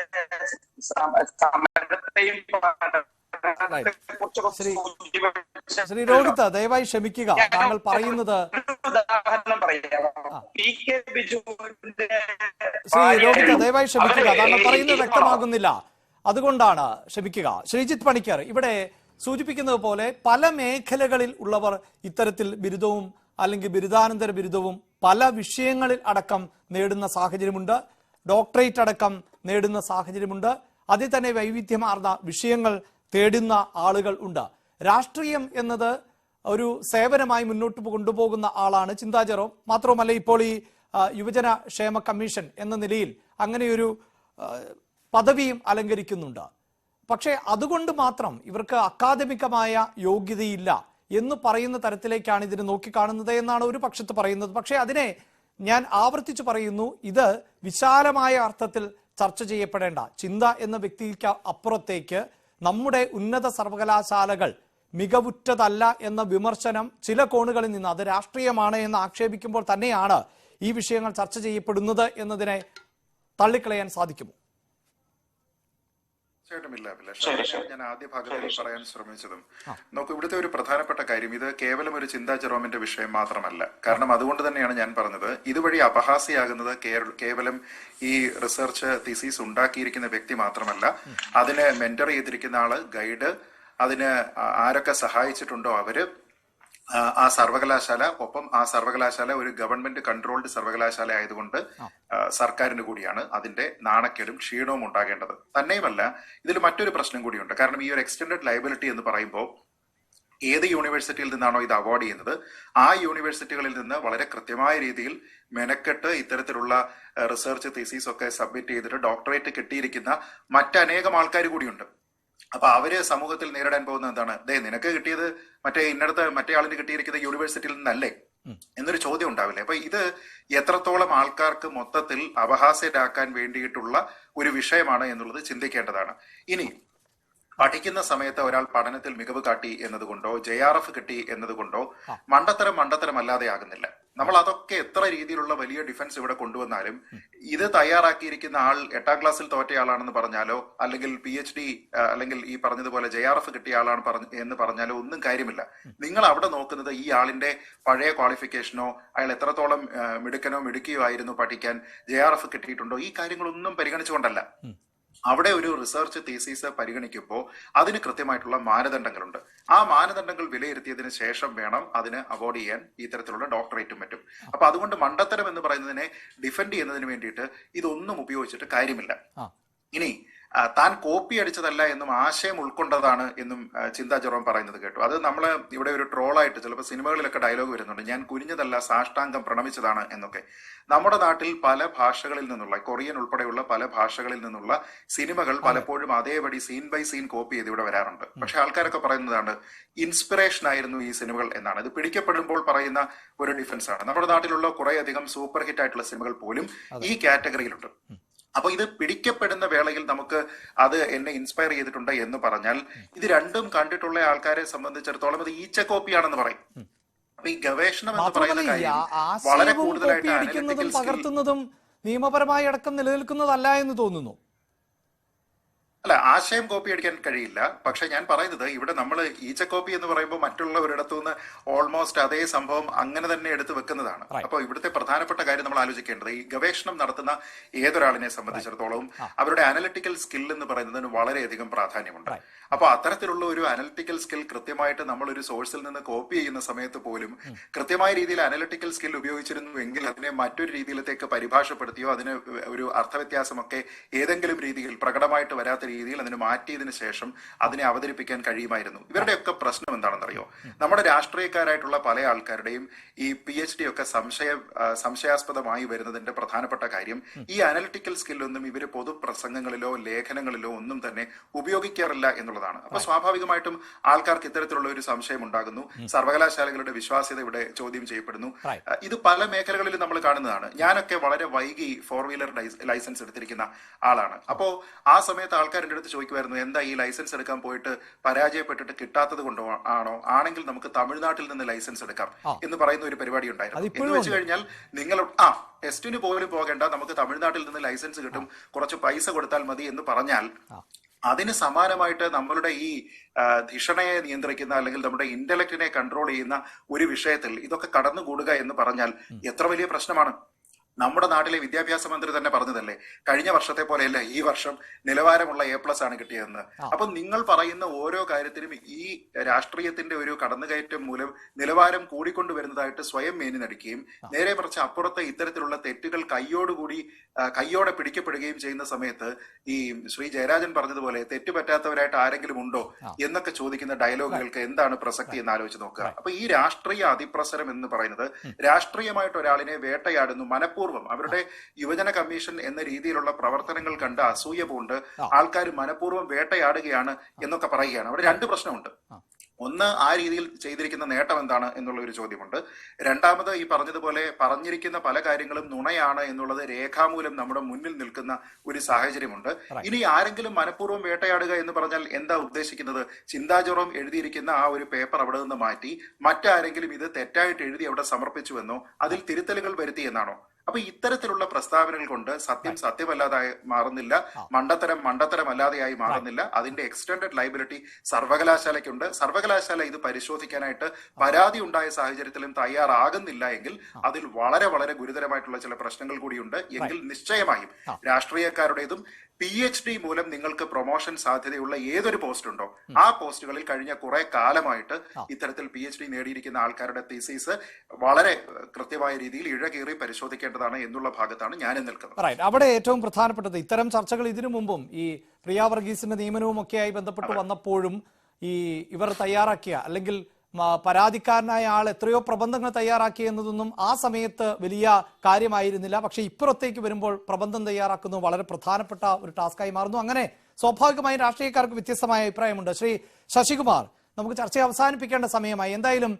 സമരത്തെയും ശ്രീ രോഹിത്, ദയവായി ക്ഷമിക്കുക, താങ്കൾ പറയുന്നത് ഉദാഹരണം പറയാം. ശ്രീ രോഹിത്, ദയവായി ക്ഷമിക്കുക, താങ്കൾ പറയുന്നത് വ്യക്തമാകുന്നില്ല, അതുകൊണ്ടാണ്. ക്ഷമിക്കുക. ശ്രീജിത്ത് പണിക്കർ ഇവിടെ സൂചിപ്പിക്കുന്നത് പോലെ പല മേഖലകളിൽ ഉള്ളവർ ഇത്തരത്തിൽ ബിരുദവും അല്ലെങ്കിൽ ബിരുദാനന്തര ബിരുദവും പല വിഷയങ്ങളിൽ അടക്കം നേടുന്ന സാഹചര്യമുണ്ട്. ഡോക്ടറേറ്റ് അടക്കം നേടുന്ന സാഹചര്യമുണ്ട്. അതിൽ തന്നെ വൈവിധ്യമാർന്ന വിഷയങ്ങൾ തേടുന്ന ആളുകൾ ഉണ്ട്. രാഷ്ട്രീയം എന്നത് ഒരു സേവനമായി മുന്നോട്ട് കൊണ്ടുപോകുന്ന ആളാണ് ചിന്താ ജെറോം. മാത്രവുമല്ല, ഇപ്പോൾ ഈ യുവജന ക്ഷേമ കമ്മീഷൻ എന്ന നിലയിൽ അങ്ങനെയൊരു പദവിയും അലങ്കരിക്കുന്നുണ്ട്. പക്ഷേ അതുകൊണ്ട് മാത്രം ഇവർക്ക് അക്കാദമികമായ യോഗ്യതയില്ല എന്ന് പറയുന്ന തരത്തിലേക്കാണ് ഇതിനെ നോക്കിക്കാണുന്നത് എന്നാണ് ഒരു പക്ഷത്ത് പറയുന്നത്. പക്ഷേ അതിനെ ഞാൻ ആവർത്തിച്ചു പറയുന്നു, ഇത് വിശാലമായ അർത്ഥത്തിൽ ചർച്ച ചെയ്യപ്പെടേണ്ട ചിന്ത എന്ന വ്യക്തിക്ക് അപ്പുറത്തേക്ക് നമ്മുടെ ഉന്നത സർവകലാശാലകൾ മികവുറ്റതല്ല എന്ന വിമർശനം ചില കോണുകളിൽ നിന്ന് അത് രാഷ്ട്രീയമാണ് എന്ന് ആക്ഷേപിക്കുമ്പോൾ തന്നെയാണ് ഈ വിഷയങ്ങൾ ചർച്ച ചെയ്യപ്പെടുന്നത് എന്നതിനെ തള്ളിക്കളയാൻ സാധിക്കുമോ? തീർച്ചയായിട്ടുമില്ല അഭിലാഷ്. ഞാൻ ആദ്യ ഭാഗത്തിൽ പറയാൻ ശ്രമിച്ചതും നോക്കൂ, ഇവിടുത്തെ ഒരു പ്രധാനപ്പെട്ട കാര്യം, ഇത് കേവലം ഒരു ചിന്താ ജെറോമിന്റെ വിഷയം മാത്രമല്ല. കാരണം അതുകൊണ്ട് തന്നെയാണ് ഞാൻ പറഞ്ഞത്, ഇതുവഴി അപഹാസ്യമാകുന്നത് കേവലം ഈ റിസർച്ച് തീസീസ് ഉണ്ടാക്കിയിരിക്കുന്ന വ്യക്തി മാത്രമല്ല, അതിന് മെന്റർ ചെയ്തിരിക്കുന്ന ആള്, ഗൈഡ്, അതിന് ആരൊക്കെ സഹായിച്ചിട്ടുണ്ടോ അവര്, ആ സർവകലാശാല, ഒപ്പം ആ സർവകലാശാല ഒരു ഗവൺമെന്റ് കൺട്രോൾഡ് സർവകലാശാല ആയതുകൊണ്ട് സർക്കാരിന് കൂടിയാണ് അതിന്റെ നാണക്കേടും ക്ഷീണവും ഉണ്ടാകേണ്ടത്. തന്നെയുമല്ല, ഇതിൽ മറ്റൊരു പ്രശ്നം കൂടിയുണ്ട്. കാരണം ഈ ഒരു എക്സ്റ്റൻഡഡ് ലയബിലിറ്റി എന്ന് പറയുമ്പോൾ ഏത് യൂണിവേഴ്സിറ്റിയിൽ നിന്നാണോ ഇത് അവാർഡ് ചെയ്യുന്നത്, ആ യൂണിവേഴ്സിറ്റികളിൽ നിന്ന് വളരെ കൃത്യമായ രീതിയിൽ മെനക്കെട്ട് ഇത്തരത്തിലുള്ള റിസർച്ച് തീസീസ് ഒക്കെ സബ്മിറ്റ് ചെയ്തിട്ട് ഡോക്ടറേറ്റ് കിട്ടിയിരിക്കുന്ന മറ്റനേകം ആൾക്കാർ കൂടിയുണ്ട്. അപ്പൊ അവര് സമൂഹത്തിൽ നേരിടാൻ പോകുന്ന എന്താണ്, നിനക്ക് കിട്ടിയത് മറ്റേ ആളിന് കിട്ടിയിരിക്കുന്ന യൂണിവേഴ്സിറ്റിയിൽ നിന്നല്ലേ എന്നൊരു ചോദ്യം ഉണ്ടാവില്ലേ? അപ്പൊ ഇത് എത്രത്തോളം ആൾക്കാർക്ക് മൊത്തത്തിൽ അപഹാസ്യരാക്കാൻ വേണ്ടിയിട്ടുള്ള ഒരു വിഷയമാണ് എന്നുള്ളത് ചിന്തിക്കേണ്ടതാണ്. ഇനി പഠിക്കുന്ന സമയത്ത് ഒരാൾ പഠനത്തിൽ മികവ് കാട്ടി എന്നതുകൊണ്ടോ JRF കിട്ടി എന്നതുകൊണ്ടോ മണ്ടത്തരം അല്ലാതെ ആകുന്നില്ല. നമ്മൾ അതൊക്കെ എത്ര രീതിയിലുള്ള വലിയ ഡിഫൻസ് ഇവിടെ കൊണ്ടുവന്നാലും ഇത് തയ്യാറാക്കിയിരിക്കുന്ന ആൾ 8ാം ക്ലാസ്സിൽ തോറ്റയാളാണെന്ന് പറഞ്ഞാലോ അല്ലെങ്കിൽ PhD അല്ലെങ്കിൽ ഈ പറഞ്ഞതുപോലെ JRF കിട്ടിയ ആളാണ് എന്ന് പറഞ്ഞാലോ ഒന്നും കാര്യമില്ല. നിങ്ങൾ അവിടെ നോക്കുന്നത് ഈ ആളിന്റെ പഴയ ക്വാളിഫിക്കേഷനോ അയാൾ എത്രത്തോളം മിടുക്കനോ മിടുക്കിയോ ആയിരുന്നു പഠിക്കാൻ, JRF കിട്ടിയിട്ടുണ്ടോ, ഈ കാര്യങ്ങളൊന്നും പരിഗണിച്ചുകൊണ്ടല്ല. അവിടെ ഒരു റിസർച്ച് തീസീസ് പരിഗണിക്കുമ്പോൾ അതിന് കൃത്യമായിട്ടുള്ള മാനദണ്ഡങ്ങളുണ്ട്. ആ മാനദണ്ഡങ്ങൾ വിലയിരുത്തിയതിന് ശേഷം വേണം അതിന് അവാർഡ് ചെയ്യാൻ ഇത്തരത്തിലുള്ള ഡോക്ടറേറ്റും മറ്റും. അപ്പൊ അതുകൊണ്ട് മണ്ടത്തരം എന്ന് പറയുന്നതിനെ ഡിഫെൻഡ് ചെയ്യുന്നതിന് വേണ്ടിയിട്ട് ഇതൊന്നും ഉപയോഗിച്ചിട്ട് കാര്യമില്ല. ഇനി താൻ കോപ്പി അടിച്ചതല്ല എന്നും ആശയം ഉൾക്കൊണ്ടതാണ് എന്നും ചിന്താ ജെറോം പറയുന്നത് കേട്ടു. അത് നമ്മൾ ഇവിടെ ഒരു ട്രോളായിട്ട് ചിലപ്പോൾ സിനിമകളിലൊക്കെ ഡയലോഗ് വരുന്നുണ്ട്, ഞാൻ കുനിഞ്ഞതല്ല സാഷ്ടാംഗം പ്രണമിച്ചതാണ് എന്നൊക്കെ. നമ്മുടെ നാട്ടിൽ പല ഭാഷകളിൽ നിന്നുള്ള, കൊറിയൻ ഉൾപ്പെടെയുള്ള പല ഭാഷകളിൽ നിന്നുള്ള സിനിമകൾ പലപ്പോഴും അതേപടി സീൻ ബൈ സീൻ കോപ്പി ചെയ്ത് ഇവിടെ വരാറുണ്ട്. പക്ഷെ ആൾക്കാരൊക്കെ പറയുന്നതാണ് ഇൻസ്പിറേഷൻ ആയിരുന്നു ഈ സിനിമകൾ എന്നാണ്. ഇത് പിടിക്കപ്പെടുമ്പോൾ പറയുന്ന ഒരു ഡിഫൻസ് ആണ്. നമ്മുടെ നാട്ടിലുള്ള കുറേയധികം സൂപ്പർ ഹിറ്റ് ആയിട്ടുള്ള സിനിമകൾ പോലും ഈ കാറ്റഗറിയിലുണ്ട്. അപ്പൊ ഇത് പിടിക്കപ്പെടുന്ന വേളയിൽ നമുക്ക് അത് എന്നെ ഇൻസ്പയർ ചെയ്തിട്ടുണ്ട് എന്ന് പറഞ്ഞാൽ ഇത് രണ്ടും കണ്ടിട്ടുള്ള ആൾക്കാരെ സംബന്ധിച്ചിടത്തോളം അത് ഈച്ച കോപ്പിയാണെന്ന് പറയും. അപ്പൊ ഈ ഗവേഷണം എന്ന് പറയുന്ന കാര്യം വളരെ കൂടുതലായിട്ട് പകർത്തുന്നതും നിയമപരമായി അടക്കം നിലനിൽക്കുന്നതല്ല എന്ന് തോന്നുന്നു. അല്ല, ആശയം കോപ്പി അടിക്കാൻ കഴിയില്ല. പക്ഷെ ഞാൻ പറയുന്നത് ഇവിടെ നമ്മൾ ഈച്ച കോപ്പി എന്ന് പറയുമ്പോൾ മറ്റുള്ള ഒരിടത്തു നിന്ന് ഓൾമോസ്റ്റ് അതേ സംഭവം അങ്ങനെ തന്നെ എടുത്തു വെക്കുന്നതാണ്. അപ്പൊ ഇവിടുത്തെ പ്രധാനപ്പെട്ട കാര്യം നമ്മൾ ആലോചിക്കേണ്ടത്, ഈ ഗവേഷണം നടത്തുന്ന ഏതൊരാളിനെ സംബന്ധിച്ചിടത്തോളം അവരുടെ അനലിറ്റിക്കൽ സ്കിൽ എന്ന് പറയുന്നതിന് വളരെയധികം പ്രാധാന്യമുണ്ട്. അപ്പൊ അത്തരത്തിലുള്ള ഒരു അനലിറ്റിക്കൽ സ്കിൽ കൃത്യമായിട്ട് നമ്മൾ ഒരു സോഴ്സിൽ നിന്ന് കോപ്പി ചെയ്യുന്ന സമയത്ത് പോലും കൃത്യമായ രീതിയിൽ അനലിറ്റിക്കൽ സ്കിൽ ഉപയോഗിച്ചിരുന്നുവെങ്കിൽ അതിനെ മറ്റൊരു രീതിയിലേക്ക് പരിഭാഷപ്പെടുത്തിയോ അതിന് ഒരു അർത്ഥവ്യത്യാസമൊക്കെ ഏതെങ്കിലും രീതിയിൽ പ്രകടമായിട്ട് വരാത്ത രീതിയിൽ അതിന് മാറ്റിയതിനു ശേഷം അതിനെ അവതരിപ്പിക്കാൻ കഴിയുമായിരുന്നു. ഇവരുടെയൊക്കെ പ്രശ്നം എന്താണെന്നറിയോ, നമ്മുടെ രാഷ്ട്രീയക്കാരായിട്ടുള്ള പല ആൾക്കാരുടെയും ഈ PhD ഒക്കെ സംശയാസ്പദമായി വരുന്നതിന്റെ പ്രധാനപ്പെട്ട കാര്യം ഈ അനലിറ്റിക്കൽ സ്കില്ലൊന്നും ഇവര് പൊതുപ്രസംഗങ്ങളിലോ ലേഖനങ്ങളിലോ ഒന്നും തന്നെ ഉപയോഗിക്കാറില്ല എന്നുള്ളതാണ്. അപ്പൊ സ്വാഭാവികമായിട്ടും ആൾക്കാർക്ക് ഇത്തരത്തിലുള്ള ഒരു സംശയം ഉണ്ടാകുന്നു. സർവകലാശാലകളുടെ വിശ്വാസ്യത ഇവിടെ ചോദ്യം ചെയ്യപ്പെടുന്നു. ഇത് പല മേഖലകളിലും നമ്മൾ കാണുന്നതാണ്. ഞാനൊക്കെ വളരെ വൈകി 4-വീലർ ലൈസൻസ് എടുത്തിരിക്കുന്ന ആളാണ്. അപ്പോ ആ സമയത്ത് ആൾക്കാർ എന്റെ അടുത്ത് ചോദിക്കുമായിരുന്നു, എന്താ ഈ ലൈസൻസ് എടുക്കാൻ പോയിട്ട് പരാജയപ്പെട്ടിട്ട് കിട്ടാത്തത് കൊണ്ടോ ആണോ, ആണെങ്കിൽ നമുക്ക് തമിഴ്നാട്ടിൽ നിന്ന് ലൈസൻസ് എടുക്കാം എന്ന് പറയുന്ന ഒരു പരിപാടി ഉണ്ടായിരുന്നു. എന്ന് വെച്ച് കഴിഞ്ഞാൽ നിങ്ങൾ ടെസ്റ്റിന് പോലും പോകേണ്ട, നമുക്ക് തമിഴ്നാട്ടിൽ നിന്ന് ലൈസൻസ് കിട്ടും, കുറച്ച് പൈസ കൊടുത്താൽ മതി എന്ന് പറഞ്ഞാൽ അതിന് സമാനമായിട്ട് നമ്മളുടെ ഈ ധിഷണയെ നിയന്ത്രിക്കുന്ന അല്ലെങ്കിൽ നമ്മുടെ ഇന്റലക്റ്റിനെ കൺട്രോൾ ചെയ്യുന്ന ഒരു വിഷയത്തിൽ ഇതൊക്കെ കടന്നുകൂടുക എന്ന് പറഞ്ഞാൽ എത്ര വലിയ പ്രശ്നമാണ്. നമ്മുടെ നാട്ടിലെ വിദ്യാഭ്യാസ മന്ത്രി തന്നെ പറഞ്ഞതല്ലേ, കഴിഞ്ഞ വർഷത്തെ പോലെയല്ല ഈ വർഷം നിലവാരമുള്ള A+ ആണ് കിട്ടിയതെന്ന്. അപ്പൊ നിങ്ങൾ പറയുന്ന ഓരോ കാര്യത്തിനും ഈ രാഷ്ട്രീയത്തിന്റെ ഒരു കടന്നുകയറ്റം മൂലം നിലവാരം കൂടിക്കൊണ്ടുവരുന്നതായിട്ട് സ്വയം മേനി നടിക്കുകയും നേരെ മറിച്ച് അപ്പുറത്തെ ഇത്തരത്തിലുള്ള തെറ്റുകൾ കയ്യോടെ പിടിക്കപ്പെടുകയും ചെയ്യുന്ന സമയത്ത് ഈ ശ്രീ ജയരാജൻ പറഞ്ഞതുപോലെ തെറ്റ് പറ്റാത്തവരായിട്ട് ആരെങ്കിലും ഉണ്ടോ എന്നൊക്കെ ചോദിക്കുന്ന ഡയലോഗുകൾക്ക് എന്താണ് പ്രസക്തി എന്ന് ആലോചിച്ച് നോക്കുക. അപ്പൊ ഈ രാഷ്ട്രീയ അതിപ്രസരം എന്ന് പറയുന്നത് രാഷ്ട്രീയമായിട്ട് ഒരാളിനെ വേട്ടയാടുന്നു മനഃപൂർവ്വം. അവരുടെ യുവജന കമ്മീഷൻ എന്ന രീതിയിലുള്ള പ്രവർത്തനങ്ങൾ കണ്ട് അസൂയ പൂണ്ട് ആൾക്കാർ മനഃപൂർവ്വം വേട്ടയാടുകയാണ് എന്നൊക്കെ പറയുകയാണ്. അവിടെ രണ്ട് പ്രശ്നമുണ്ട്. ഒന്ന്, ആ രീതിയിൽ ചെയ്തിരിക്കുന്ന നേട്ടം എന്താണ് എന്നുള്ള ഒരു ചോദ്യമുണ്ട്. രണ്ടാമത്, ഈ പറഞ്ഞതുപോലെ പറഞ്ഞിരിക്കുന്ന പല കാര്യങ്ങളും നുണയാണ് എന്നുള്ളത് രേഖാമൂലം നമ്മുടെ മുന്നിൽ നിൽക്കുന്ന ഒരു സാഹചര്യമുണ്ട്. ഇനി ആരെങ്കിലും മനഃപൂർവ്വം വേട്ടയാടുക എന്ന് പറഞ്ഞാൽ എന്താ ഉദ്ദേശിക്കുന്നത്? ചിന്താ ജെറോം എഴുതിയിരിക്കുന്ന ആ ഒരു പേപ്പർ അവിടെ നിന്ന് മാറ്റി മറ്റാരെങ്കിലും ഇത് തെറ്റായിട്ട് എഴുതി അവിടെ സമർപ്പിച്ചുവെന്നോ അതിൽ തിരുത്തലുകൾ വരുത്തി എന്നാണോ? അപ്പൊ ഇത്തരത്തിലുള്ള പ്രസ്താവനകൾ കൊണ്ട് സത്യം സത്യമല്ലാതായി മാറുന്നില്ല, മണ്ടത്തരമല്ലാതെയായി മാറുന്നില്ല. അതിന്റെ എക്സ്റ്റൻഡഡ് ലൈബിലിറ്റി സർവകലാശാലയ്ക്കുണ്ട്. സർവകലാശാല ഇത് പരിശോധിക്കാനായിട്ട് പരാതി ഉണ്ടായ സാഹചര്യത്തിലും തയ്യാറാകുന്നില്ല എങ്കിൽ അതിൽ വളരെ വളരെ ഗുരുതരമായിട്ടുള്ള ചില പ്രശ്നങ്ങൾ കൂടിയുണ്ട്. എങ്കിൽ നിശ്ചയമായും രാഷ്ട്രീയക്കാരുടേതും PhD മൂലം നിങ്ങൾക്ക് പ്രൊമോഷൻ സാധ്യതയുള്ള ഏതൊരു പോസ്റ്റ് ഉണ്ടോ ആ പോസ്റ്റുകളിൽ കഴിഞ്ഞ കുറെ കാലമായിട്ട് ഇത്തരത്തിൽ PhD നേടിയിരിക്കുന്ന ആൾക്കാരുടെ തീസീസ് വളരെ കൃത്യമായ രീതിയിൽ ഇഴകീറി പരിശോധിക്കേണ്ടതാണ് എന്നുള്ള ഭാഗത്താണ് ഞാൻ നിൽക്കുന്നത്. അവിടെ ഏറ്റവും പ്രധാനപ്പെട്ടത് ഇത്തരം ചർച്ചകൾ ഇതിനു മുമ്പും ഈ പ്രിയ വർഗീസിന്റെ നിയമനവും ഒക്കെയായി ബന്ധപ്പെട്ട് വന്നപ്പോഴും ഈ ഇവർ തയ്യാറാക്കിയ അല്ലെങ്കിൽ പരാതിക്കാരനായ ആൾ എത്രയോ പ്രബന്ധങ്ങൾ തയ്യാറാക്കി എന്നതൊന്നും ആ സമയത്ത് വലിയ കാര്യമായിരുന്നില്ല. പക്ഷെ ഇപ്പുറത്തേക്ക് വരുമ്പോൾ പ്രബന്ധം തയ്യാറാക്കുന്നത് വളരെ പ്രധാനപ്പെട്ട ഒരു ടാസ്കായി മാറുന്നു. അങ്ങനെ സ്വാഭാവികമായും രാഷ്ട്രീയക്കാർക്ക് വ്യത്യസ്തമായ അഭിപ്രായമുണ്ട്. ശ്രീ ശശികുമാർ, നമുക്ക് ചർച്ച അവസാനിപ്പിക്കേണ്ട സമയമായി. എന്തായാലും